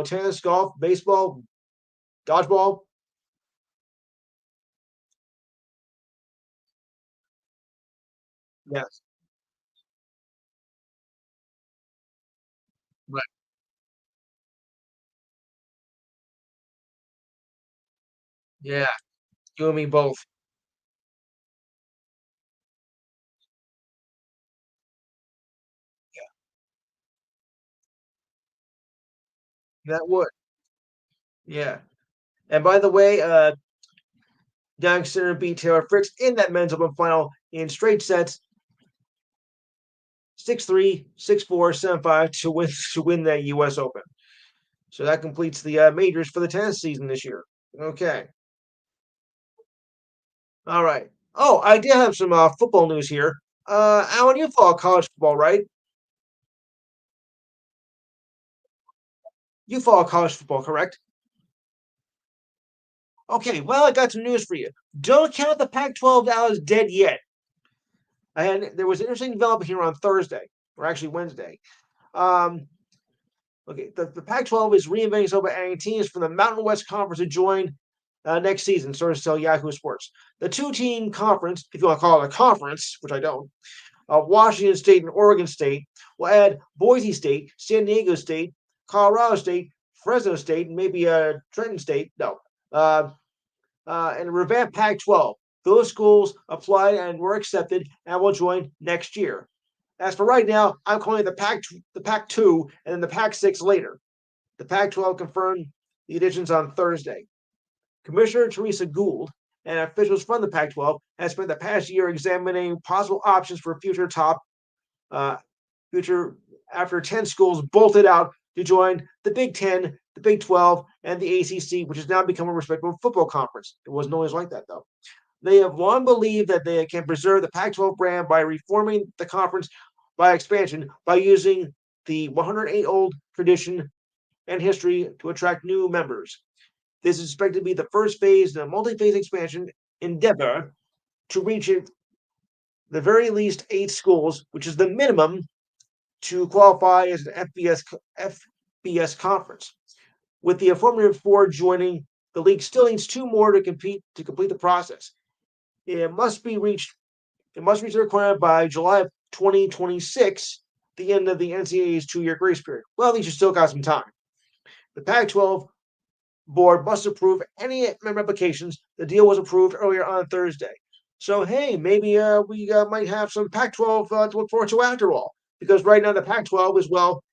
Tennis, golf, baseball, dodgeball. Yes. Right. Yeah. You and me both. That would. Yeah. And by the way, Youngster beat Taylor Fritz in that men's open final in straight sets, 6-3, 6-4, 7-5 to win the US Open. So that completes the majors for the tennis season this year. Okay. All right. Oh, I did have some football news here. Alan, you follow college football, right? You follow college football, correct? Okay, well, I got some news for you. Don't count the Pac-12 out as dead yet. And there was an interesting development here on Thursday, or actually Wednesday. Um, okay, the Pac-12 is reinventing itself by adding teams from the Mountain West Conference to join next season, sources tell Yahoo Sports. The two-team conference, if you want to call it a conference, which I don't, Washington State and Oregon State will add Boise State, San Diego State, Colorado State, Fresno State, and maybe Trenton State. No, uh, and revamped Pac-12. Those schools applied and were accepted and will join next year. As for right now, I'm calling it the Pac-2 and then the Pac-6 later. The Pac-12 confirmed the additions on Thursday. Commissioner Teresa Gould and officials from the Pac-12 have spent the past year examining possible options for uh, future after 10 schools bolted out to join the Big Ten, the Big 12, and the ACC, which has now become a respectable football conference. It wasn't always like that, though. They have long believed that they can preserve the Pac-12 brand by reforming the conference by expansion by using the 108-old tradition and history to attract new members. This is expected to be the first phase in a multi-phase expansion endeavor to reach at the very least 8 schools, which is the minimum to qualify as an FBS conference. With the affirmative four joining, the league still needs 2 more to complete the process. It must be reached. It must reach the requirement by July of 2026, the end of the NCAA's 2-year grace period. Well, at least you still got some time. The Pac-12 board must approve any member applications. The deal was approved earlier on Thursday. So hey, maybe we might have some Pac-12 to look forward to after all, because right now the Pac-12 is well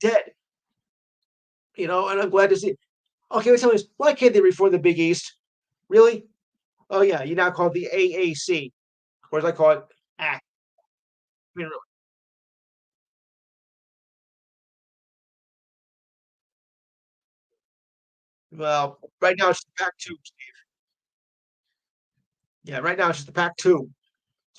dead. And I'm glad to see. Okay, tell me this. Why can't they reform the Big East? Really? Oh yeah, you now call it the AAC, or as I call it, ACT. I mean, really. Well, right now it's the Pac-2. Yeah, right now it's just the Pac-2.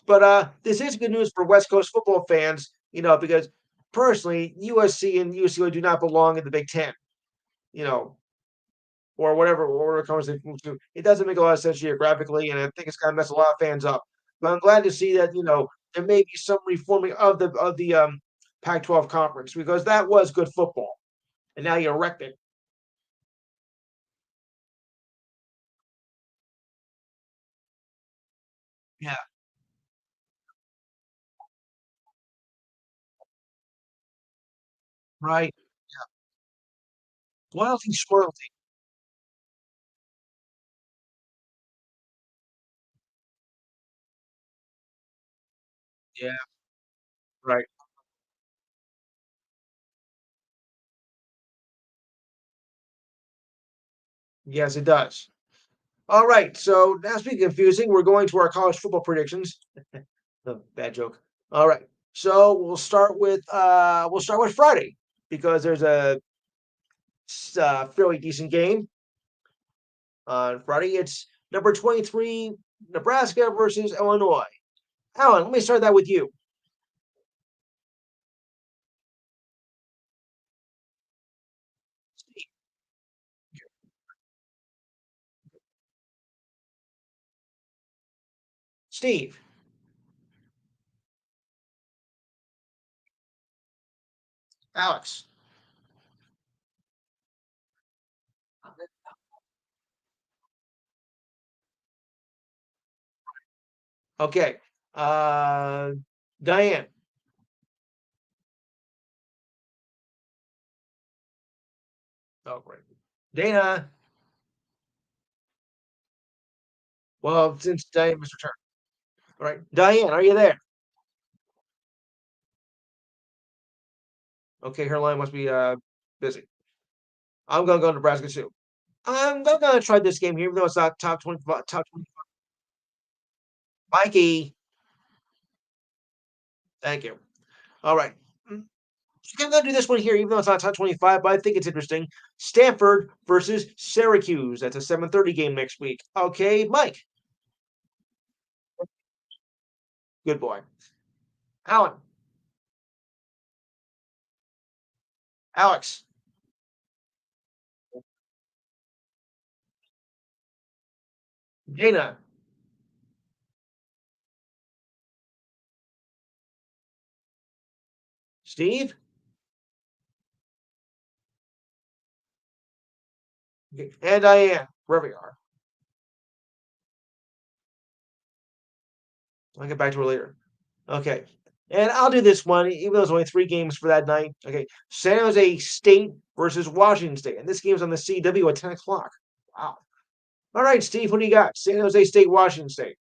But this is good news for West Coast football fans, because personally, USC and UCLA do not belong in the Big Ten, you know, or whatever conference they move to. It doesn't make a lot of sense geographically, and I think it's gonna mess a lot of fans up. But I'm glad to see that there may be some reforming of the Pac-12 conference because that was good football, and now you wrecked it. Yeah, right. Loyalty, loyalty. Yeah, right. Yes, it does. All right. So now speaking confusing, we're going to our college football predictions. Oh, bad joke. All right. So we'll start with Friday because there's a fairly decent game on Friday. It's number 23 Nebraska versus Illinois. Alan, let me start that with you. Steve, Alex. Okay. Uh, Diane. Oh, great. Dana. Well, since Diane missed her turn. All right. Diane, are you there? Okay, her line must be busy. I'm gonna go Nebraska too. I'm gonna try this game here, even though it's not top 25. Top 20. Mikey, thank you. All right. I'm gonna do this one here, even though it's not top 25, but I think it's interesting. Stanford versus Syracuse. That's a 7:30 game next week. Okay, Mike. Good boy. Alan. Alex. Dana. Steve. Okay, and Diane. Wherever you are. I'll get back to her later. Okay. And I'll do this one, even though there's only 3 games for that night. Okay. San Jose State versus Washington State. And this game's on the CW at 10 o'clock. Wow. All right, Steve, what do you got? San Jose State, Washington State.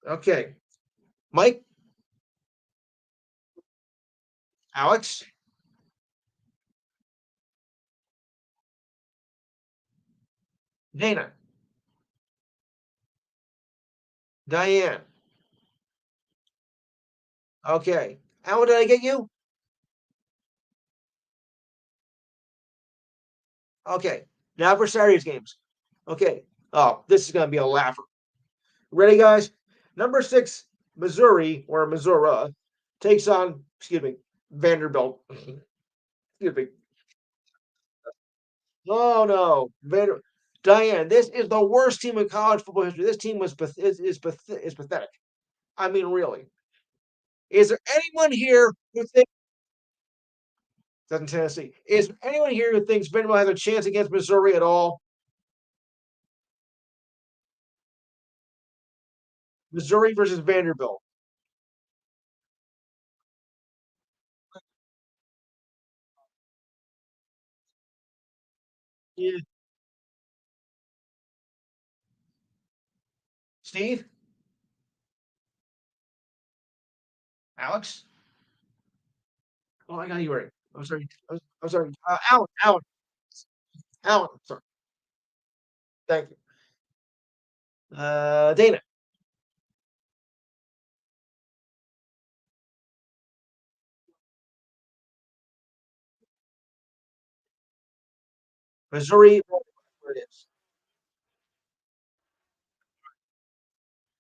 Okay. Mike, Alex, Dana, Diane. Okay. Alan, did I get you? Okay. Now for Saturday's games. Okay. Oh, this is going to be a laugher. Ready, guys? Number 6, Missouri, or Missouri, takes on, excuse me, Vanderbilt. Excuse me. Oh, no. Diane, this is the worst team in college football history. This team is pathetic. I mean, really. Is there anyone here who thinks that's in Tennessee? Is there anyone here who thinks Vanderbilt has a chance against Missouri at all? Missouri versus Vanderbilt. Yeah. Steve? Alex? Oh, I got you right. I'm sorry. I'm sorry. Alan. Sorry. Thank you. Dana. Missouri. Where it is.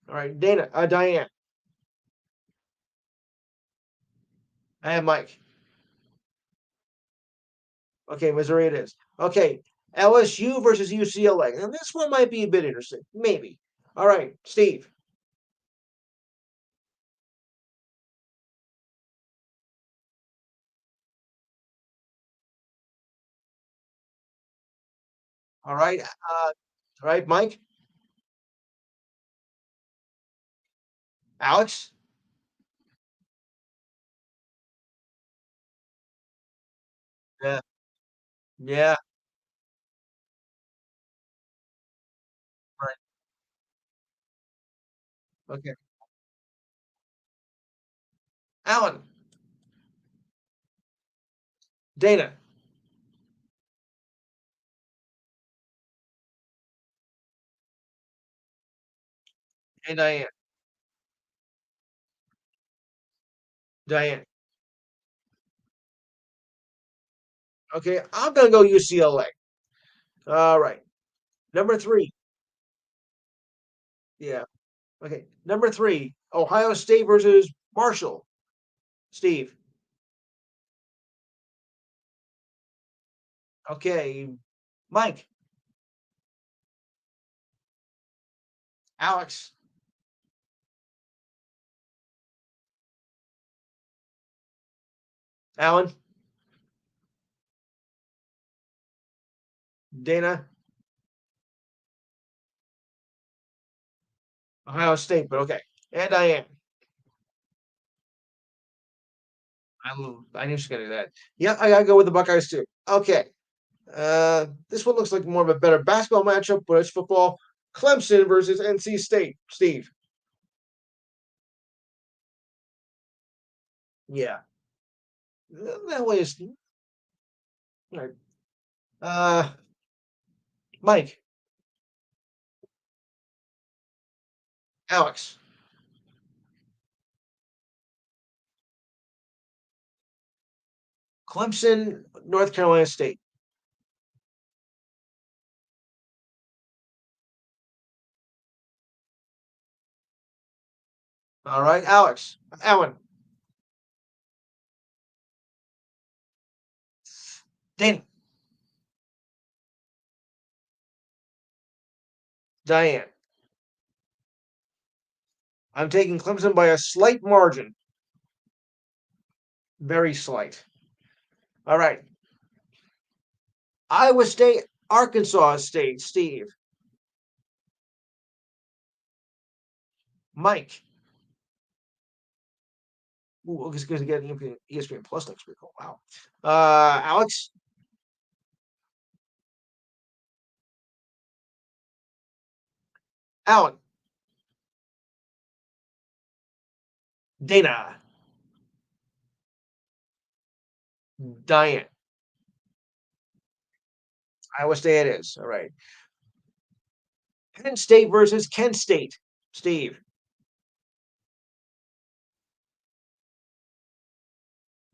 All right. Dana. Diane. I have Mike. Okay. Missouri it is. Okay. LSU versus UCLA. And this one might be a bit interesting. Maybe. All right. Steve. All right. All right. Mike. Alex. Yeah. Yeah. Right. Okay. Alan. Dana. And Diane. Diane. Okay. I'm going to go UCLA. All right. Number 3. Yeah. Okay. Number 3. Ohio State versus Marshall. Steve. Okay. Mike. Alex. Alan. Dana. Ohio State, but okay. And Diane. I knew she was gonna do that. Yeah, I gotta go with the Buckeyes too. Okay. This one looks like more of a better basketball matchup, but it's football. Clemson versus NC State. Steve. Yeah. That way is all right. Uh, Mike. Alex. Clemson, North Carolina State. All right, Alex. Alan. Dana. Diane. I'm taking Clemson by a slight margin. Very slight. All right. Iowa State, Arkansas State. Steve. Mike. Ooh, it's going to get ESPN Plus next week. Oh, wow. Alex. Alan. Dana. Diane. Iowa State it is. All right. Penn State versus Kent State. Steve.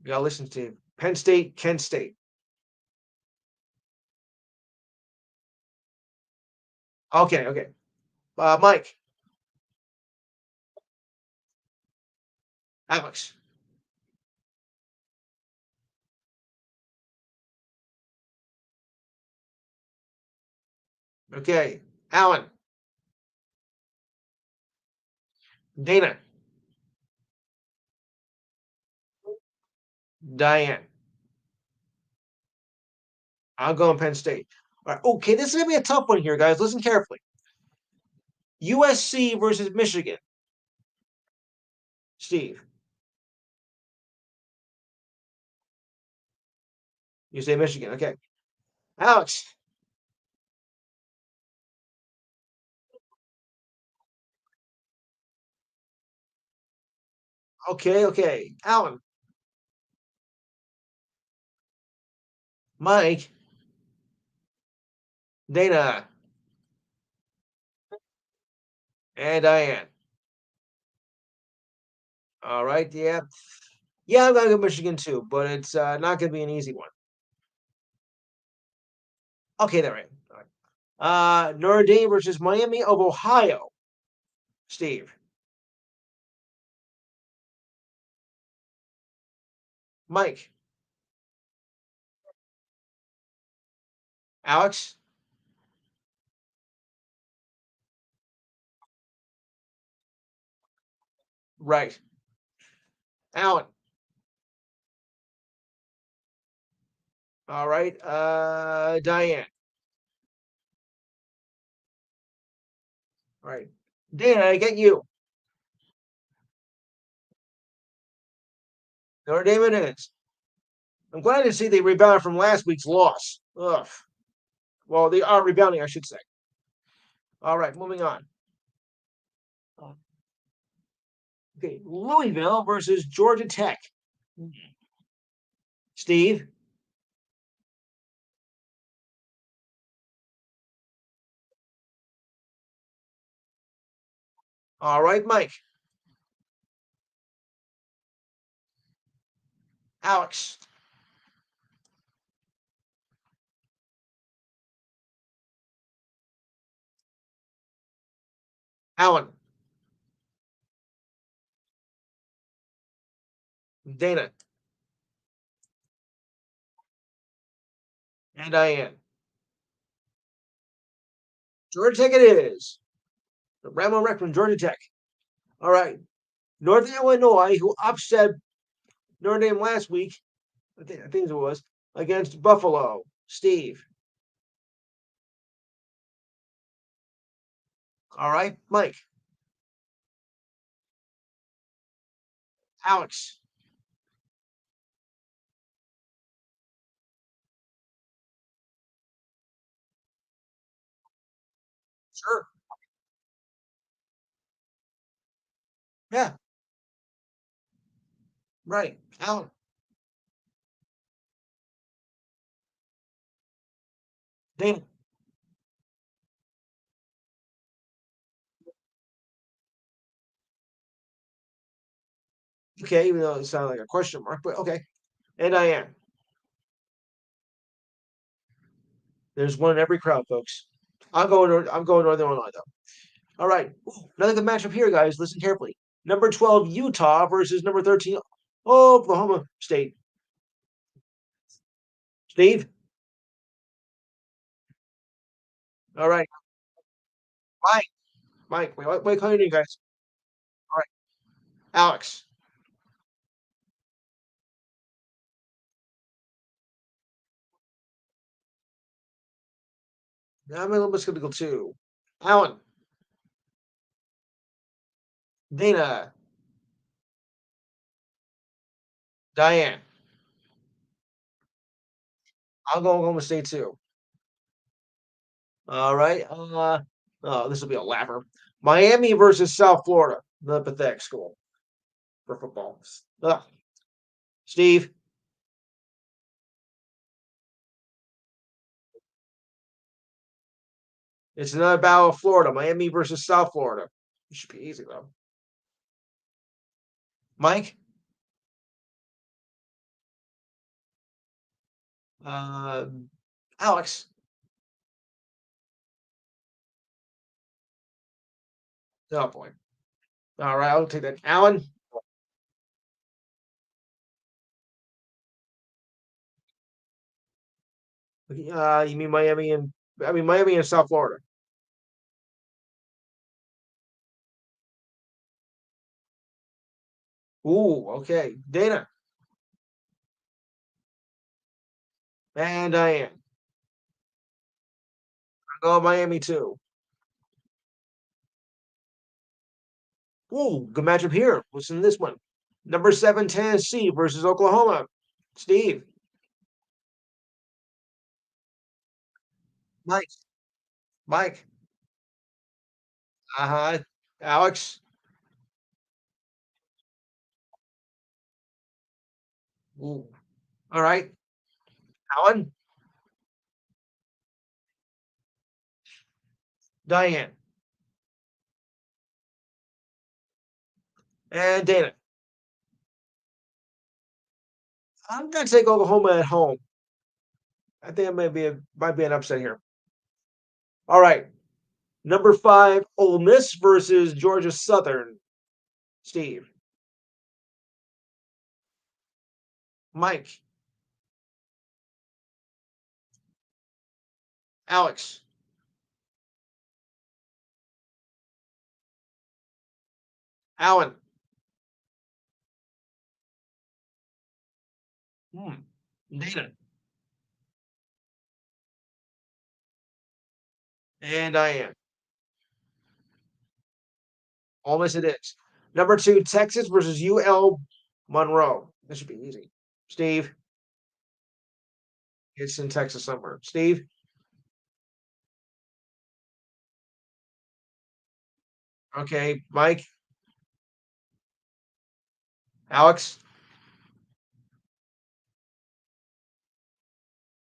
You got to listen to Penn State, Kent State. Okay, okay. Mike, Alex. Okay, Alan, Dana, Diane. I'll go in Penn State. All right. Okay, this is gonna be a tough one here, guys. Listen carefully. USC versus Michigan. Steve, you say Michigan. Okay. Alex. Okay, okay. Alan, Mike, Dana, and Diane. All right. Yeah. Yeah, I'm gonna go Michigan too, but it's not gonna be an easy one. Okay, there. Right. All right. Notre Dame versus Miami of Ohio. Steve, Mike, Alex. Right. Alan. All right. Diane. All right. Dana, I get you. Notre Dame it is. I'm glad to see they rebounded from last week's loss. Ugh. Well, they are rebounding, I should say. All right, moving on. Okay, Louisville versus Georgia Tech. Steve. All right, Mike. Alex. Alan. Dana. And Diane. Georgia Tech it is. The Rambo Wreck from Georgia Tech. All right. Northern Illinois, who upset Notre Dame last week, I think it was, against Buffalo. Steve. All right, Mike. Alex. Sure. Yeah, right. Alan. Dana. Okay, even though it sounded like a question mark, but okay. And Diane. There's one in every crowd, folks. I'm going Northern Illinois though. All right. Ooh, another good matchup here, guys. Listen carefully. Number 12, Utah versus number 13, Oklahoma State. Steve? All right. Mike. Mike. Wait, calling you guys. All right. Alex. I'm a little bit skeptical too. Alan. Dana. Diane. I'll go Oklahoma State too. All right. Oh, this will be a lapper. Miami versus South Florida. The pathetic school for football. Ugh. Steve. It's another battle of Florida. Miami versus South Florida. It should be easy though. Mike. Uh, Alex. Oh boy. All right, I'll take that. Allen, you mean Miami and I mean Miami and South Florida. Ooh, okay. Dana and Diane. I'll go Miami too. Ooh, good matchup here. Listen to this one. Number 7, Tennessee versus Oklahoma. Steve, Mike, Mike. Uh-huh. Alex. Ooh. All right. Alan, Diane, and Dana. I'm gonna take Oklahoma at home. I think it might be an upset here. All right. Number 5, Ole Miss versus Georgia Southern. Steve, Mike, Alex, Alan, hmm, Dana, and Diane. Ole Miss it is. Number 2, Texas versus UL Monroe. This should be easy. Steve, it's in Texas somewhere. Steve, okay. Mike, Alex,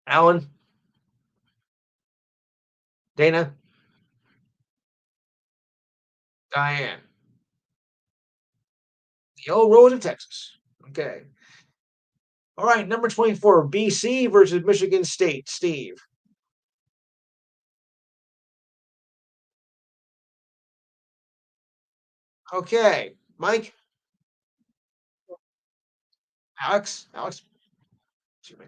Alan, Dana, Diane. The old road of Texas. Okay. All right. Number 24, BC versus Michigan State. Steve. Okay. Mike, Alex. Excuse me.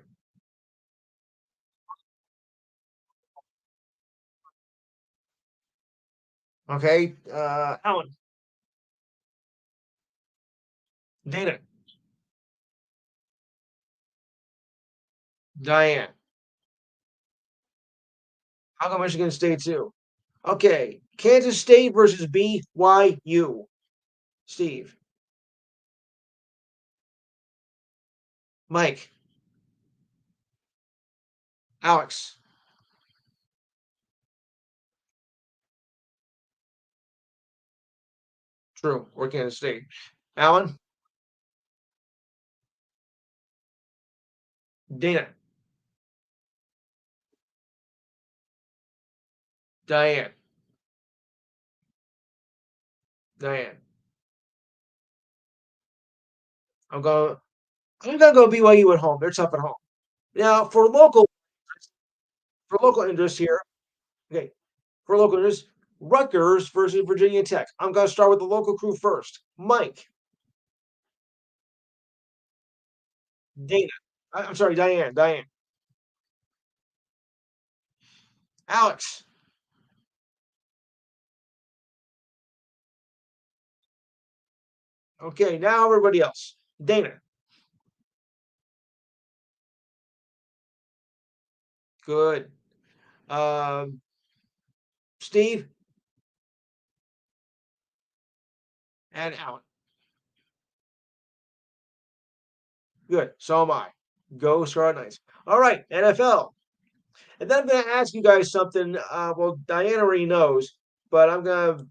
Okay. Alan, Dana, Diane. How come Michigan State too? Okay. Kansas State versus BYU. Steve. Mike, Alex. True. Or Kansas State. Alan, Dana, Diane. Diane. I'm going. I'm gonna go BYU at home. They're tough at home. Now for local interest here. Okay, for local interest, Rutgers versus Virginia Tech. I'm gonna start with the local crew first. Mike, Dana. I'm sorry, Diane. Diane. Alex. Okay, now everybody else. Dana. Good. Um, Steve and Alan. Good. So am I. Go Scarlet Knights. All right, NFL. And then I'm going to ask you guys something. Well, Diana already knows, but I'm going to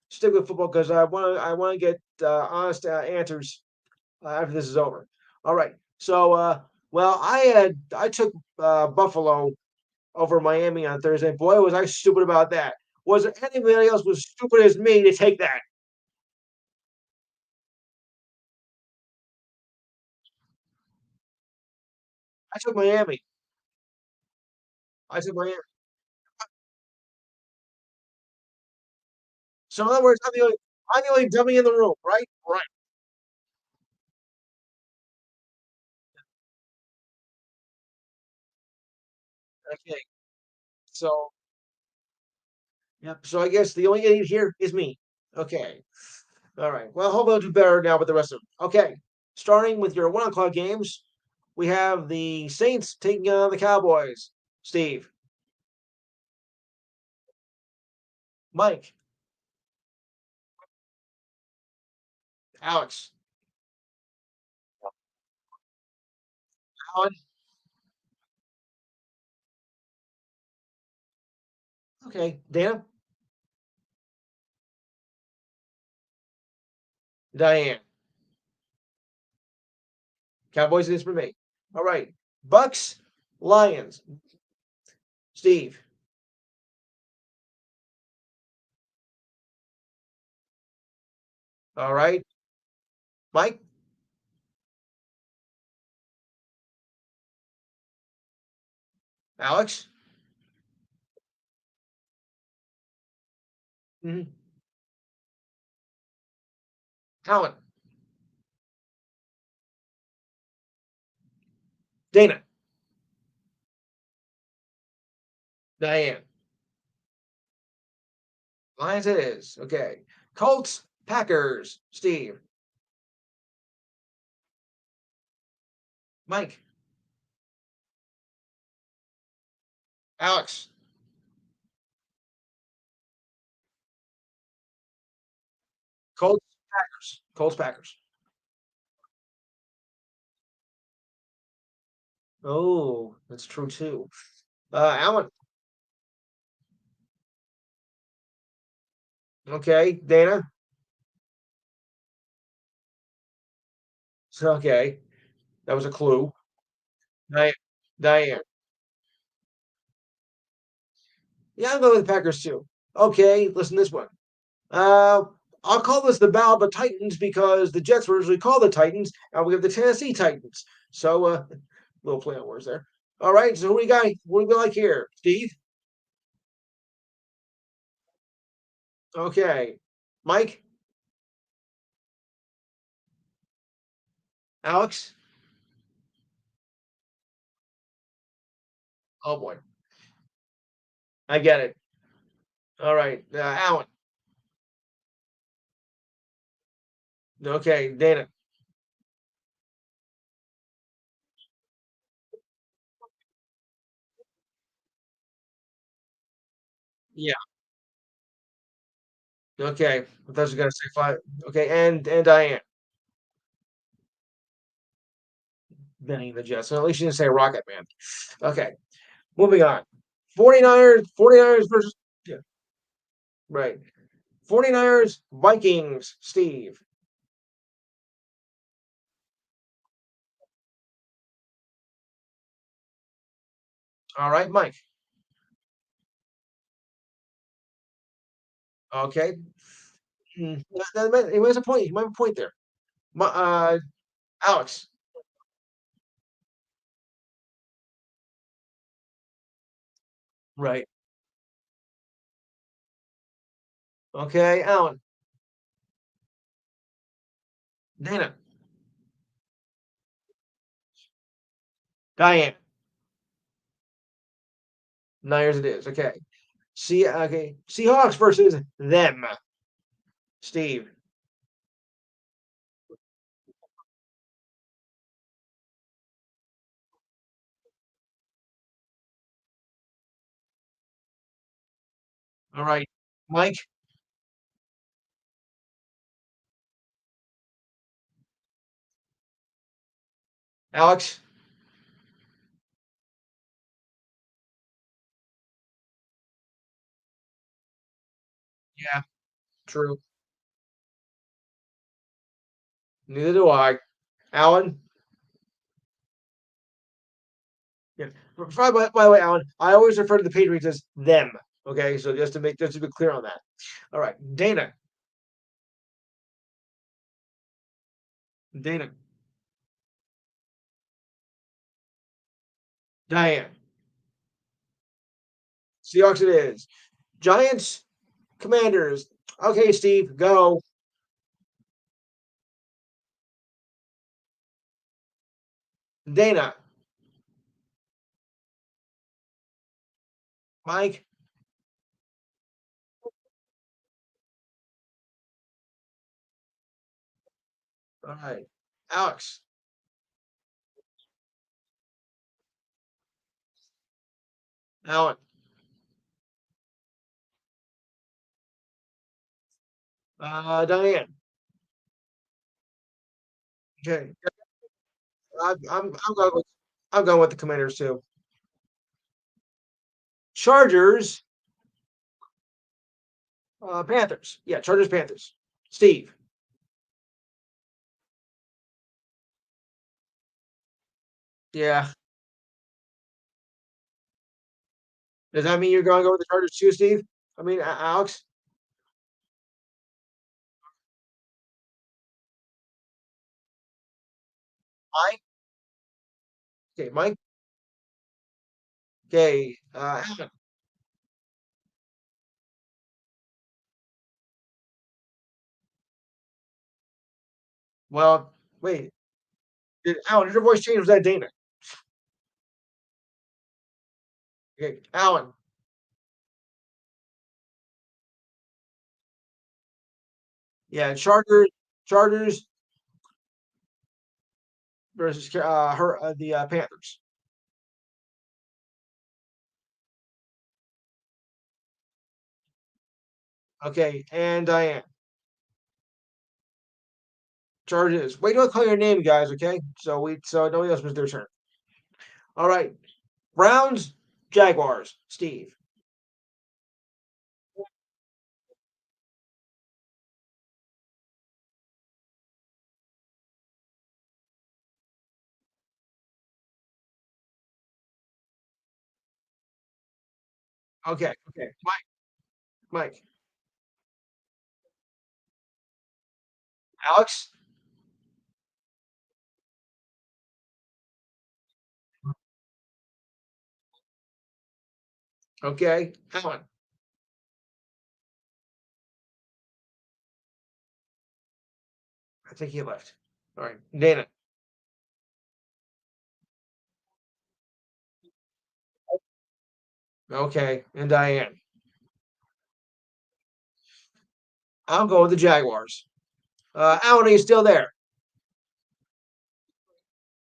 stick with football because I want to get honest answers after this is over. All right. So, well, I took Buffalo over Miami on Thursday. Boy, was I stupid about that. Was there anybody else was stupid as me to take that? I took Miami. I took Miami. So in other words, I'm the only dummy in the room, right? Right. Okay. So yep. So I guess the only idiot here is me. Okay. All right. Well, hope I'll do better now with the rest of them. Okay. Starting with your 1 o'clock games, we have the Saints taking on the Cowboys. Steve, Mike, Alex, Alan. Okay. Dana, Diane. Cowboys it is for me. All right. Bucks, Lions. Steve. All right. Mike, Alex, mhm, Alan, Dana, Diane. Lions it is. Okay. Colts, Packers. Steve, Mike, Alex, Colts, Packers. Colts, Packers. Oh, that's true too. Alan. Okay. Dana. So, okay. That was a clue. Diane. Diane. Yeah, I'll go with the Packers too. Okay, listen to this one. Uh, I'll call this the Battle of the Titans because the Jets were originally called the Titans, and we have the Tennessee Titans. So, little play on words there. All right, so who we got? What do we like here? Steve? Okay. Mike? Alex? Oh boy. I get it. All right. Alan. Okay. Dana. Yeah. Okay. I thought you were gonna say five. Okay, and Diane. Benny the Jets. So at least you didn't say Rocket Man. Okay. Moving on. 49ers versus yeah, right. 49ers, Vikings, Steve. All right, Mike. Okay. He has a point. He might have a point there. Alex. Right. Okay, Alan. Dana. Diane. Niners it is. Okay. Okay. Seahawks versus them. Steve. All right. Mike. Alex. Yeah, true. Neither do I. Alan. Yeah. By the way, Alan, I always refer to the Patriots as them. Okay, so just to be clear on that. All right, Dana. Dana. Diane. Seahawks it is. Giants, Commanders. Okay, Steve, go. Dana, Mike. All right. Alex, Alan, Diane. Okay. I'm going with the Commanders too. Chargers, Panthers. Yeah, Chargers, Panthers. Steve. Yeah. Does that mean you're going to go with the Chargers too, Steve? I mean, Alex. Mike. Okay, Mike. Okay, Alan. Well, wait. Alan, did your voice change? Was that Dana? Okay, Alan. Yeah, Chargers versus the Panthers. Okay, and Diane. Chargers. Wait till I call your name, guys. Okay, so nobody else missed their turn. All right, Browns, Jaguars. Steve. Okay, okay, Mike, Alex. Okay, Alan. I think he left. All right, Dana. Okay, and Diane. I'll go with the Jaguars. Alan, are you still there?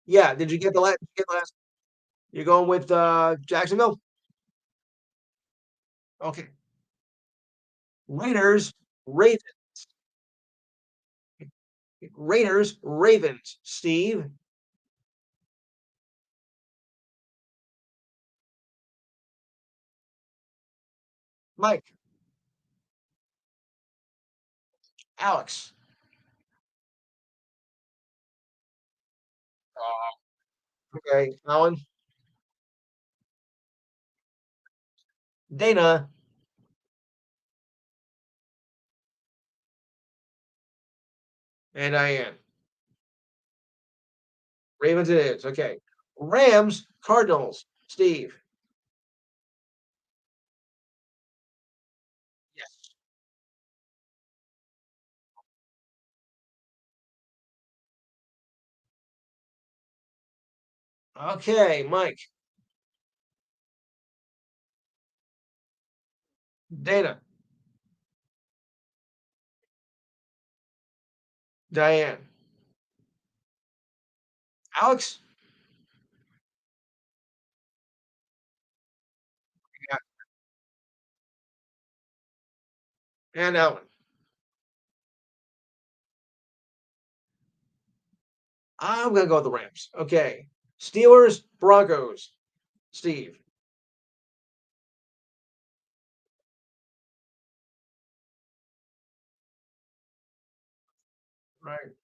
Yeah. Did you get the last? Get the last? You're going with Jacksonville. Okay. Raiders, Ravens, Raiders, Ravens. Steve, Mike, Alex. Okay, Alan, Dana, and Diane. Ravens it is. Okay. Rams, Cardinals. Steve. Yes. Okay, Mike, Dana, Diane, Alex, yeah, and Alan. I'm gonna go with the Rams. Okay. Steelers, Broncos. Steve. Right.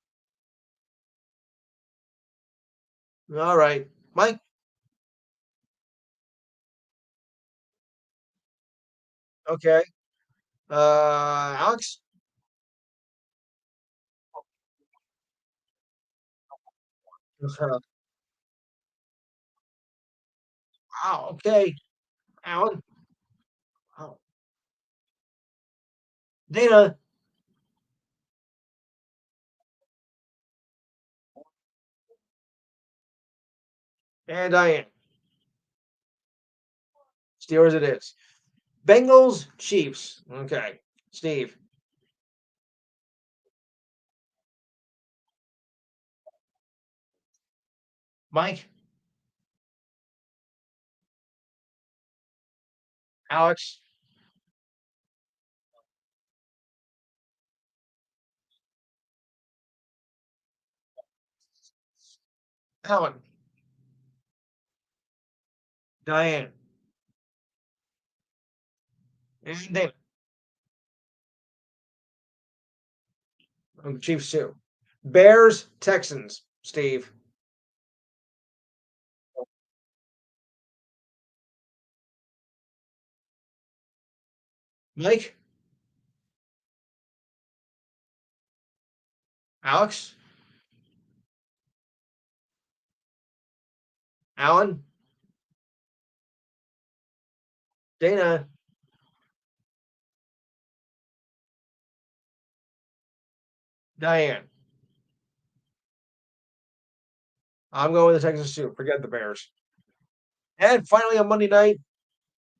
All right. Mike. Okay. Alex. Wow. Okay. Alan. Wow. Dana, and Diane. Steelers it is. Bengals, Chiefs. Okay. Steve. Mike, Alex, Alan, Diane, and Dana. Chiefs too. Bears, Texans. Steve. Mike, Alex, Alan, Dana, Diane. I'm going with the Texans too. Forget the Bears. And finally on Monday night,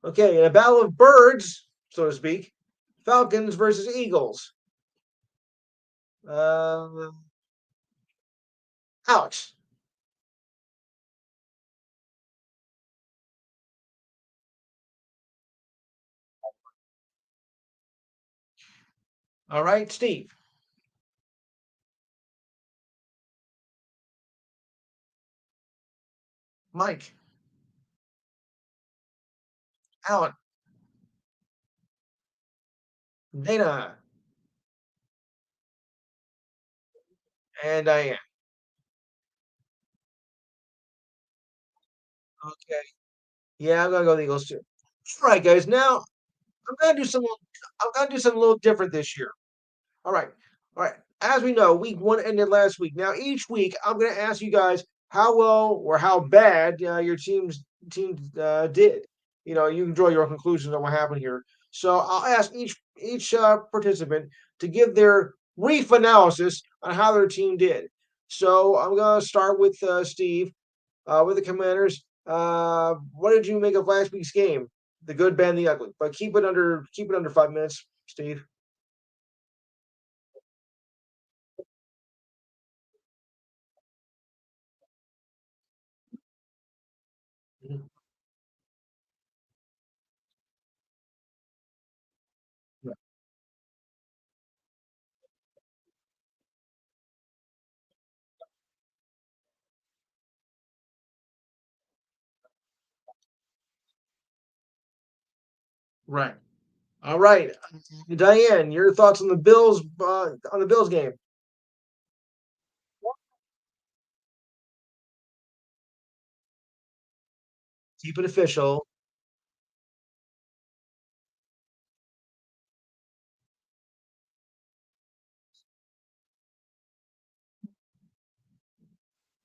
okay, in a battle of birds, so to speak, Falcons versus Eagles. Uh, Alex. All right, Steve. Mike. Alan. Dana. And Diane. Okay. Yeah, I'm gonna go with the Eagles too. All right, guys. Now I'm gonna do some. I'm gonna do something a little different this year. All right. All right. As we know, week one ended last week. Now, each week, I'm going to ask you guys how well or how bad your team did. You know, you can draw your own conclusions on what happened here. So I'll ask each participant to give their brief analysis on how their team did. So I'm going to start with Steve with the Commanders. What did you make of last week's game? The good, bad, and the ugly. But keep it under 5 minutes, Steve. Mhm. Right. All right, Diane, your thoughts on the Bills game? Keep it official.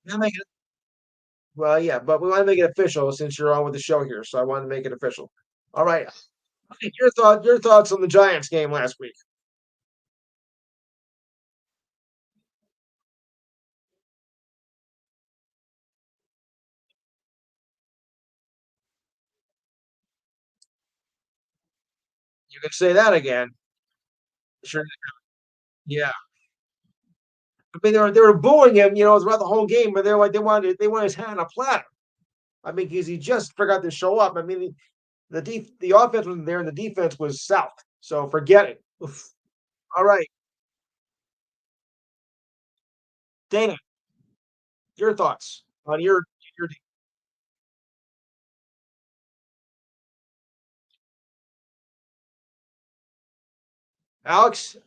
Yeah, make it, well, yeah, but we want to make it official since you're on with the show here, so I wanted to make it official. All right, Mike, your thoughts on the Giants game last week? You can say that again. Sure. Yeah. I mean, they were booing him, throughout the whole game, but they're like they wanted his hand on a platter. I mean, because he just forgot to show up. I mean, the offense wasn't there, and the defense was south. So forget it. Oof. All right, Dana, your thoughts on your Alex.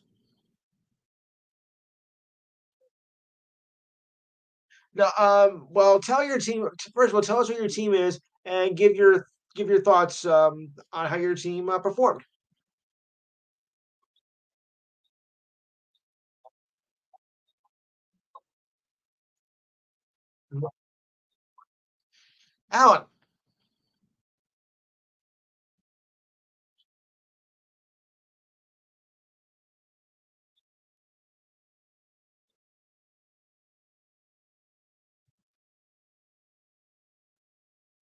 No, well, tell your team first of all. Tell us what your team is, and give your thoughts on how your team performed. Alan,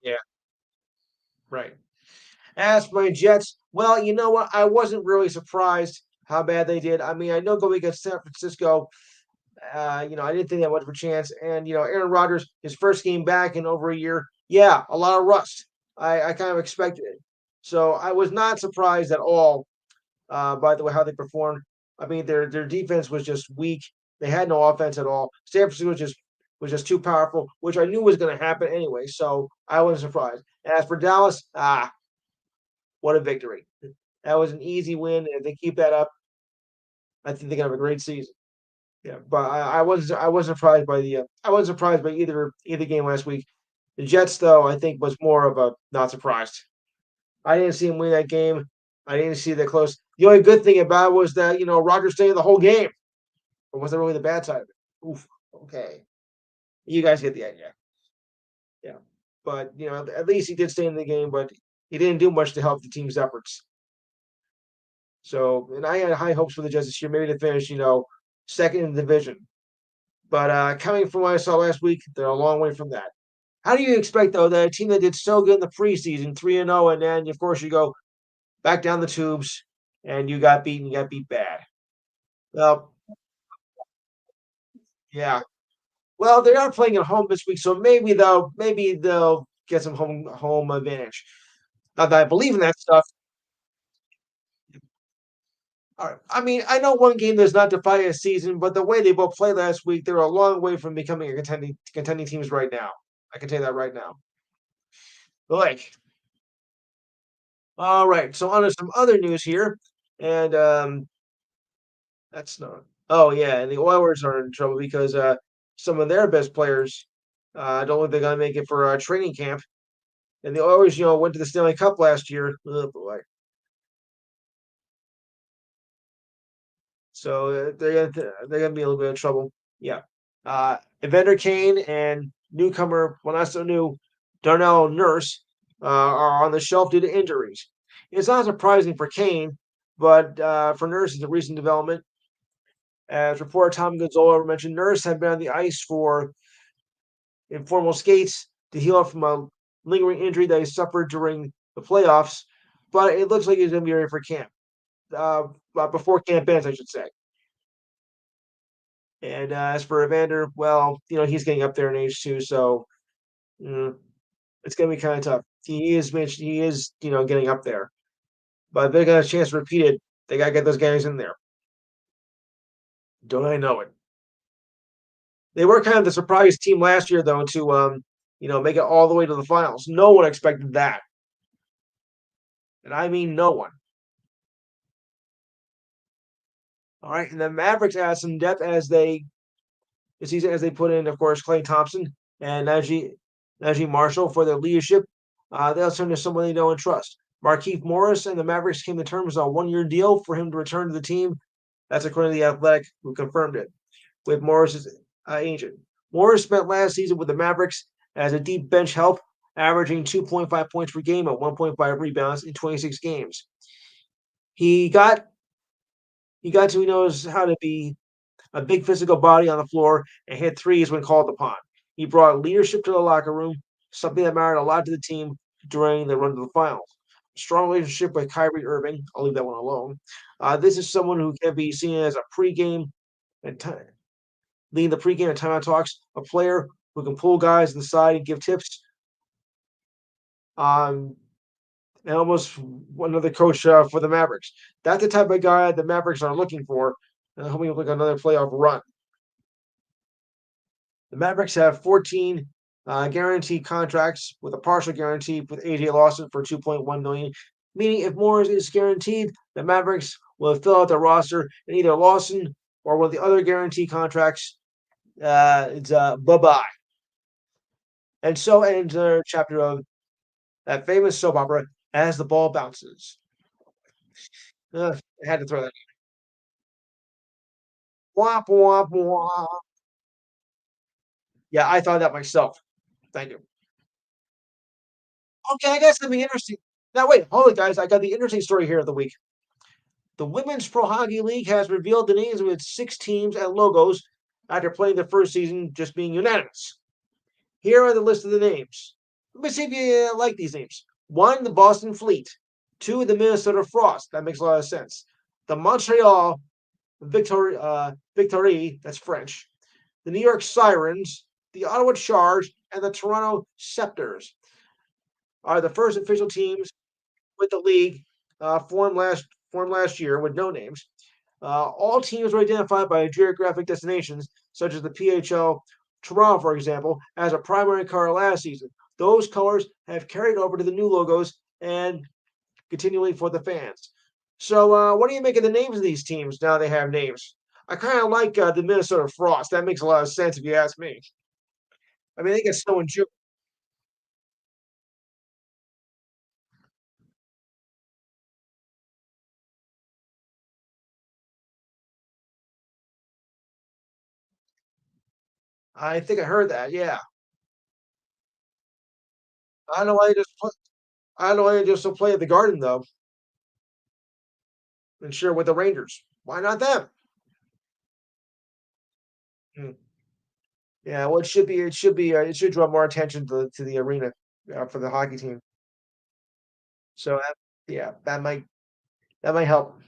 Yeah, right. As for my Jets, well, you know what? I wasn't really surprised how bad they did. I mean, I know going against San Francisco, I didn't think they had much of a chance. And Aaron Rodgers, his first game back in over a year, yeah, a lot of rust. I kind of expected it, so I was not surprised at all. By the way, how they performed. I mean, their defense was just weak. They had no offense at all. San Francisco was just too powerful, which I knew was going to happen anyway. So I wasn't surprised. As for Dallas, what a victory! That was an easy win. If they keep that up, I think they're gonna have a great season. Yeah, but I wasn't surprised by I wasn't surprised by either game last week. The Jets, though, I think was more of a not surprised. I didn't see him win that game. I didn't see that close. The only good thing about it was that Rodgers stayed the whole game. But wasn't really the bad side of it. Oof. Okay, you guys get the idea. Yeah, but at least he did stay in the game, but he didn't do much to help the team's efforts. So, and I had high hopes for the Jets this year, maybe to finish, second in the division. But coming from what I saw last week, they're a long way from that. How do you expect, though, that a team that did so good in the preseason, 3-0, and then, of course, you go back down the tubes and you got beat bad? Well, yeah. Well, they are playing at home this week, so maybe they'll get some home advantage. Not that I believe in that stuff. All right. I mean, I know one game does not define a season, but the way they both played last week, they're a long way from becoming a contending teams right now. I can tell you that right now. Like, all right. So on to some other news here, and that's not. Oh yeah, and the Oilers are in trouble because some of their best players don't think they're gonna make it for training camp, and the Oilers, went to the Stanley Cup last year. Oh boy. So they're gonna be a little bit of trouble. Yeah. Evander Kane and newcomer, well, not so new, Darnell Nurse are on the shelf due to injuries. It's not surprising for Kane, but for Nurse, it's a recent development. As reporter Tom Gonzola mentioned, Nurse had been on the ice for informal skates to heal up from a lingering injury that he suffered during the playoffs, but it looks like he's going to be ready for camp. Before camp ends, I should say. And as for Evander, well, he's getting up there in age too, so mm, it's going to be kind of tough. He is getting up there, but if they got a chance to repeat it, they got to get those guys in there. Don't I know it? They were kind of the surprise team last year, though, to make it all the way to the finals. No one expected that, and I mean no one. All right, and the Mavericks add some depth as they put in, of course, Clay Thompson and Najee Marshall for their leadership. They'll turn to someone they know and trust. Markeith Morris and the Mavericks came to terms on a 1-year deal for him to return to the team. That's according to the Athletic, who confirmed it with Morris's agent. Morris spent last season with the Mavericks as a deep bench help, averaging 2.5 points per game and 1.5 rebounds in 26 games. He got he knows how to be a big physical body on the floor and hit threes when called upon. He brought leadership to the locker room, something that mattered a lot to the team during the run to the finals. Strong relationship with Kyrie Irving. I'll leave that one alone. This is someone who can be seen as a pregame and leading the pregame and timeout talks. A player who can pull guys to the side and give tips. Um, and almost another coach for the Mavericks. That's the type of guy the Mavericks are looking for, hoping to look another playoff run. The Mavericks have 14 guaranteed contracts with a partial guarantee with AJ Lawson for 2.1 million. Meaning, if Morris is guaranteed, the Mavericks will fill out their roster, and either Lawson or one of the other guaranteed contracts, it's bye bye. And so ends another chapter of that famous soap opera, As the Ball Bounces. I had to throw that. Womp womp womp. Yeah, I thought that myself. Thank you. Okay, I got something interesting. Now, wait, hold it, guys. I got the interesting story here of the week. The Women's Pro Hockey League has revealed the names of its 6 teams and logos after playing the first season just being unanimous. Here are the list of the names. Let me see if you like these names. One, the Boston Fleet. Two, the Minnesota Frost. That makes a lot of sense. The Montreal Victory, that's French. The New York Sirens, the Ottawa Charge, and the Toronto Scepters are the first official teams with the league formed last year with no names. All teams were identified by geographic destinations, such as the PHL Toronto, for example, as a primary color last season. Those colors have carried over to the new logos and continually for the fans. So, what do you make of the names of these teams now they have names? I kind of like the Minnesota Frost. That makes a lot of sense if you ask me. I mean, they get snow in June. I think I heard that. Yeah, I don't know why they just. I don't know why they just don't play at the Garden though, and share with the Rangers. Why not them? Hmm. Yeah, well, it should draw more attention to the arena for the hockey team. So yeah, that might help.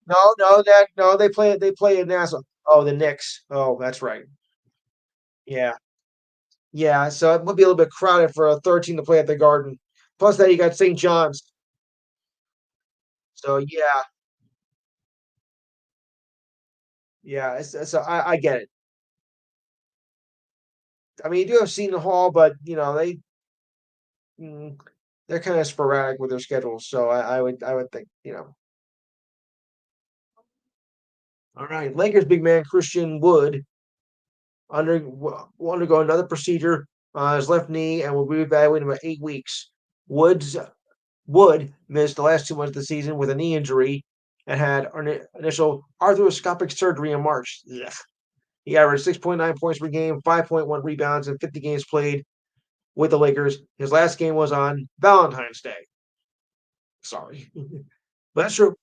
Well, no, they play in Nassau. Oh, the Knicks. Oh, that's right. Yeah, yeah. So it would be a little bit crowded for a 13 to play at the Garden. Plus that you got St. John's. So yeah, yeah. So I get it. I mean, you do have Seton Hall, but mm, they're kind of sporadic with their schedules. So I would think All right, Lakers big man Christian Wood will undergo another procedure on his left knee and will be evaluated in about 8 weeks. Woods Wood missed the last 2 months of the season with a knee injury and had initial arthroscopic surgery in March. Ugh. He averaged 6.9 points per game, 5.1 rebounds, and 50 games played with the Lakers. His last game was on Valentine's Day. Sorry. But that's true.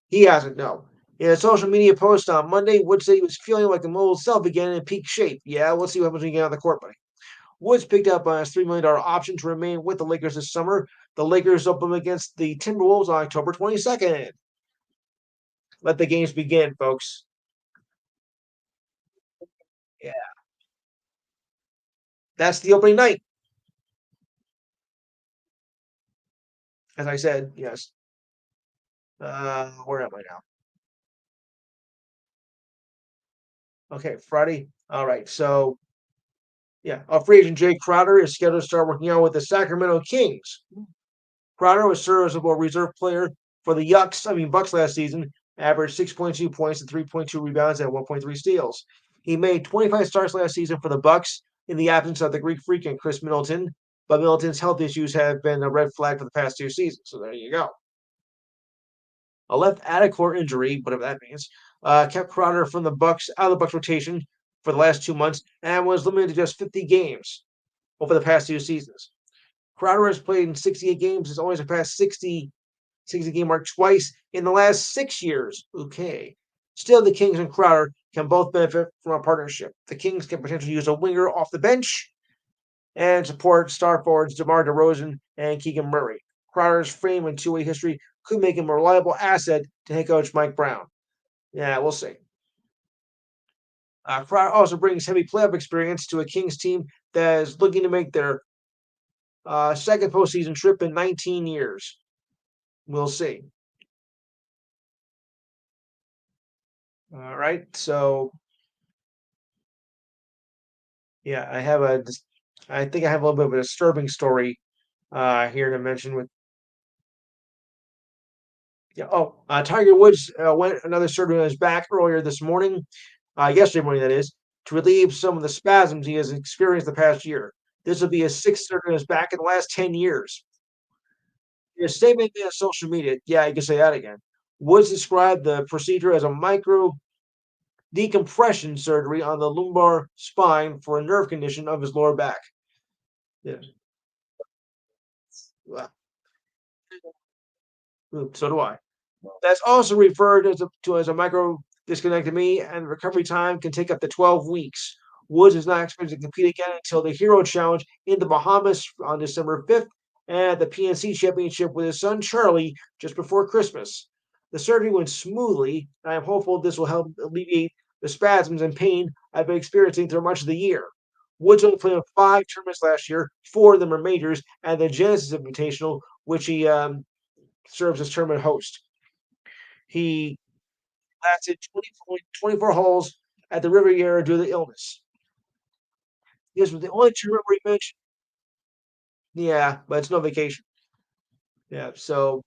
He hasn't, no. In a social media post on Monday, Wood said he was feeling like the old self again in peak shape. Yeah, we'll see what happens when you get on the court, buddy. Woods picked up on his $3 million option to remain with the Lakers this summer. The Lakers open against the Timberwolves on October 22nd. Let the games begin, folks. Yeah, that's the opening night. As I said, yes. Where am I now? Okay, Friday. All right. So, yeah, free agent Jay Crowder is scheduled to start working out with the Sacramento Kings. Crowder was serviceable reserve player for the Bucks last season, averaged 6.2 points and 3.2 rebounds and 1.3 steals. He made 25 starts last season for the Bucks in the absence of the Greek freak and Chris Middleton, but Middleton's health issues have been a red flag for the past 2 seasons. So there you go. A left core injury, whatever that means, kept Crowder from the Bucks out of the Bucks rotation for the last 2 months and was limited to just 50 games over the past 2 seasons. Crowder has played in 68 games. Has only surpassed 60 game mark twice in the last 6 years. Okay. Still, the Kings and Crowder can both benefit from a partnership. The Kings can potentially use a winger off the bench and support star forwards DeMar DeRozan and Keegan Murray. Crowder's frame and two-way history could make him a reliable asset to head coach Mike Brown. Yeah, we'll see. Crowder also brings heavy playoff experience to a Kings team that is looking to make their second postseason trip in 19 years. We'll see. All right. So, yeah, I think I have a little bit of a disturbing story here to mention with. Yeah. Oh, Tiger Woods went another surgery on his back earlier this morning, yesterday morning, that is, to relieve some of the spasms he has experienced the past year. This will be his sixth surgery on his back in the last 10 years. In a statement on social media, yeah, you can say that again. Woods described the procedure as a micro decompression surgery on the lumbar spine for a nerve condition of his lower back. Yeah. Well, so do I. That's also referred as a micro disconnectomy, and recovery time can take up to 12 weeks. Woods is not expected to compete again until the Hero Challenge in the Bahamas on December 5th and the PNC Championship with his son Charlie just before Christmas. The surgery went smoothly, and I am hopeful this will help alleviate the spasms and pain I've been experiencing through much of the year. Woods only played in 5 tournaments last year. 4 of them were majors and the Genesis Invitational, which he serves as tournament host. He lasted 24 holes at the Riviera due to illness. This was the only tournament where he mentioned, yeah, but it's no vacation. Yeah, so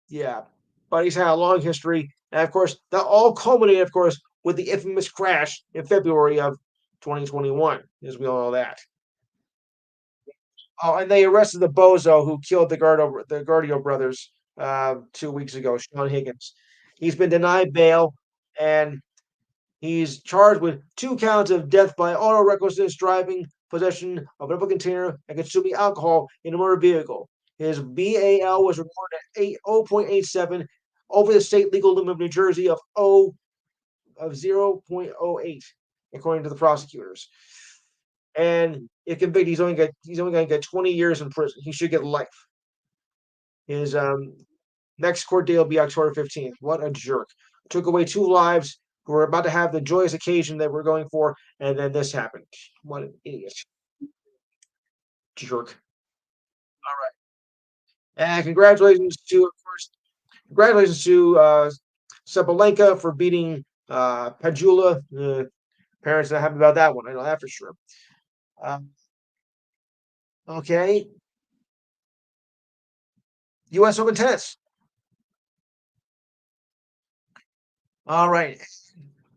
yeah, but he's had a long history, and of course, that all culminated, of course, with the infamous crash in February of 2021, as we all know that. Oh, and they arrested the bozo who killed the Guardio brothers 2 weeks ago, Sean Higgins. He's been denied bail, and he's charged with 2 counts of death by auto recklessness driving, possession of an open container, and consuming alcohol in a motor vehicle. His BAL was recorded at 0.87 over the state legal limit of New Jersey of 0.08, according to the prosecutors. And if convicted, he's only going to get 20 years in prison. He should get life. His next court date will be October 15th. What a jerk! Took away 2 lives who were about to have the joyous occasion that we're going for, and then this happened. What an idiot! Jerk. And congratulations to Sabalenka for beating Pagula. Parents are happy about that one. I know that for sure. Um, okay, U.S. Open tennis. All right,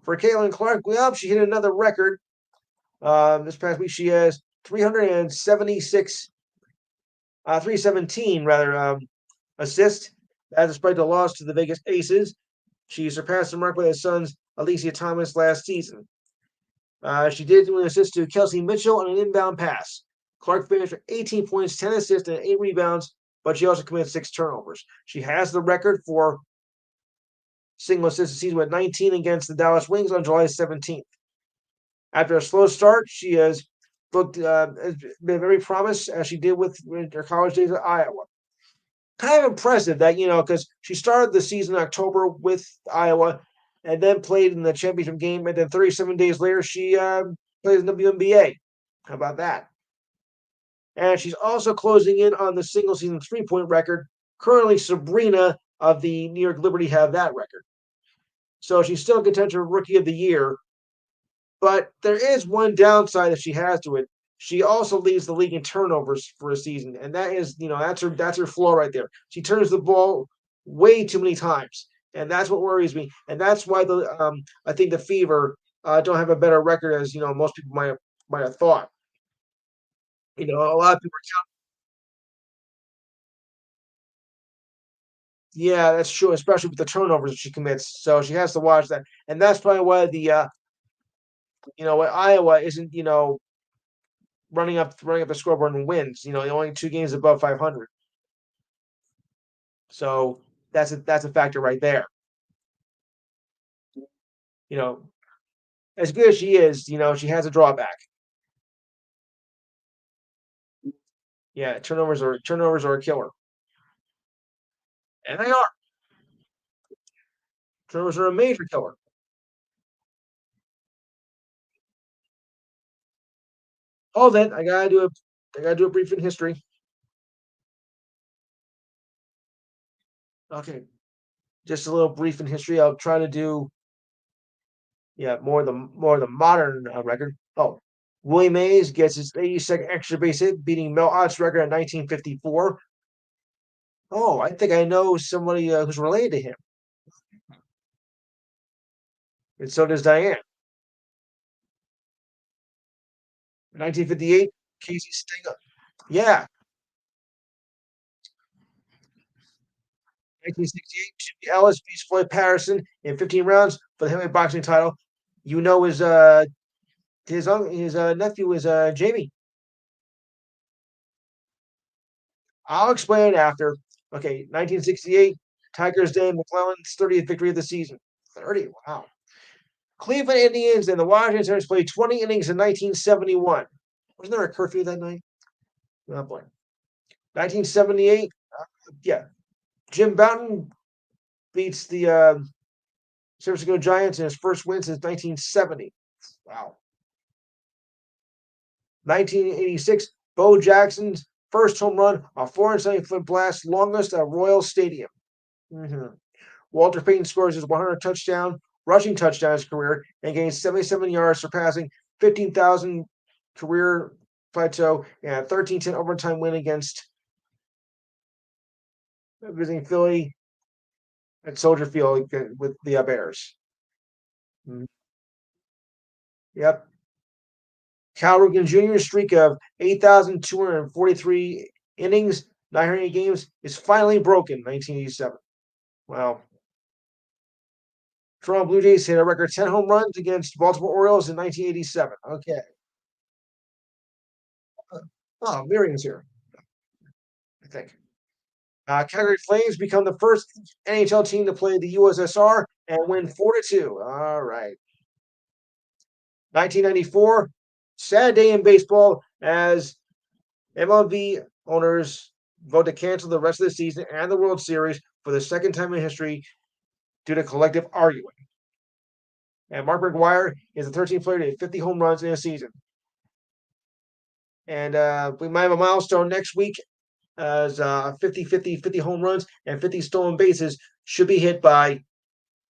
for Caitlin Clark, well, she hit another record. This past week, she has 376, 317 rather, assists. That despite the loss to the Vegas Aces, she surpassed the mark with his son's Alicia Thomas last season. She did win an assist to Kelsey Mitchell on an inbound pass. Clark finished with 18 points, 10 assists, and 8 rebounds, but she also committed 6 turnovers. She has the record for single assist season with 19 against the Dallas Wings on July 17th. After a slow start, she has has been very promised as she did with her college days at Iowa. Kind of impressive that because she started the season in October with Iowa, and then played in the championship game, and then 37 days later she plays in the WNBA. How about that? And she's also closing in on the single season 3-point record. Currently, Sabrina of the New York Liberty have that record. So she's still in contention for Rookie of the Year. But there is one downside that she has to it. She also leads the league in turnovers for a season, and that is, that's her flaw right there. She turns the ball way too many times, and that's what worries me. And that's why I think the Fever don't have a better record as most people might have thought. A lot of people yeah, that's true, especially with the turnovers that she commits. So she has to watch that, and that's probably why why Iowa isn't running up the scoreboard and wins. Only 2 games above 500. So that's a factor right there. You know, as good as she is, she has a drawback. Yeah, turnovers are a killer, and they are. Turnovers are a major killer. Oh, then I gotta do a brief in history. Okay, just a little brief in history. I'll try to do yeah more of the modern record. Oh, Willie Mays gets his 82nd extra base hit, beating Mel Ott's record in 1954. Oh, I think I know somebody who's related to him, and so does Diane. 1958, Casey Stengel. Yeah, 1968, Jimmy Ellis beats Floyd Patterson in 15 rounds for the heavyweight boxing title. His nephew is Jamie. I'll explain it after. Okay, 1968. Tigers' Dan McClellan's 30th victory of the season. 30, wow. Cleveland Indians and the Washington Senators played 20 innings in 1971. Wasn't there a curfew that night? Oh boy. 1978, yeah. Jim Bouton beats the San Francisco Giants in his first win since 1970. Wow. 1986, Bo Jackson's first home run, a 470-foot blast, longest at Royal Stadium. Mm-hmm. Walter Payton scores his 100th rushing touchdown in his career and gains 77 yards, surpassing 15,000 career plateau and a 13-10 overtime win against visiting Philly at Soldier Field with the Bears. Mm. Yep. Cal Ripken Jr.'s streak of 8,243 innings, 900 games is finally broken. 1987. Wow. Toronto Blue Jays hit a record 10 home runs against Baltimore Orioles in 1987. Okay. Oh, Miriam's here, I think. Calgary Flames become the first NHL team to play the USSR and win 4-2. All right. 1994, sad day in baseball as MLB owners vote to cancel the rest of the season and the World Series for the second time in history due to collective arguing. And Mark McGwire is the 13th player to hit 50 home runs in a season. And we might have a milestone next week as 50 home runs and 50 stolen bases should be hit by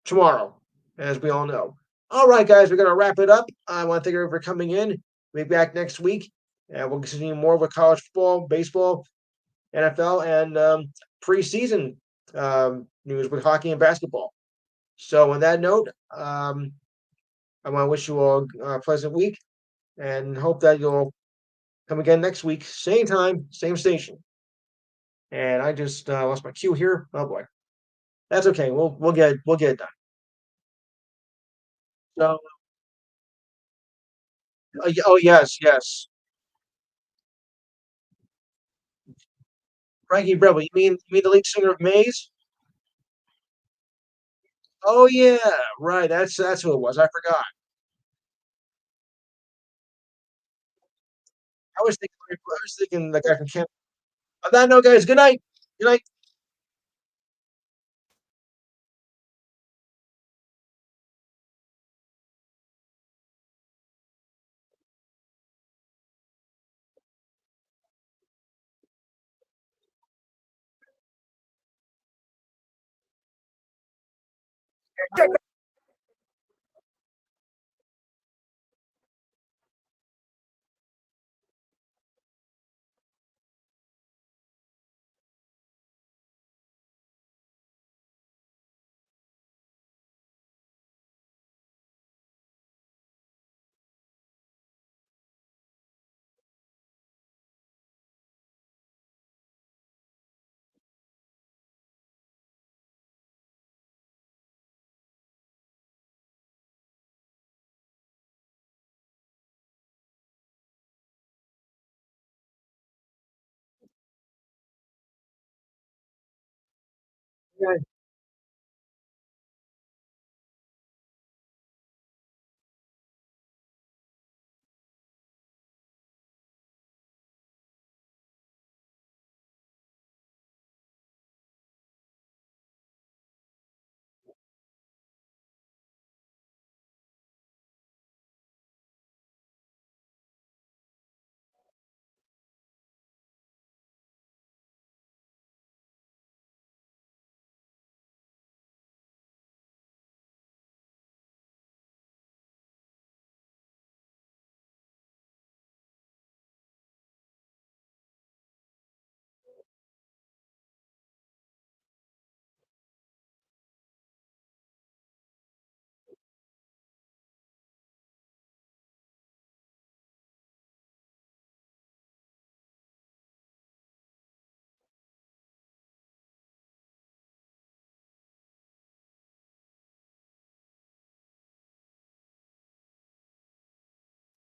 tomorrow, as we all know. All right, guys, we're going to wrap it up. I want to thank you for coming in. We'll be back next week, and we'll continue more with college football, baseball, NFL, and preseason news with hockey and basketball. So, on that note, I want to wish you all a pleasant week and hope that you'll come again next week, same time, same station. And I just lost my cue here. Oh boy, that's okay. We'll get it done. So, oh yes, yes, Frankie Rebel. You mean the lead singer of Maze? Oh yeah, right. That's who it was. I forgot. I was thinking the guy from Camp. On that note, guys, good night. Good night.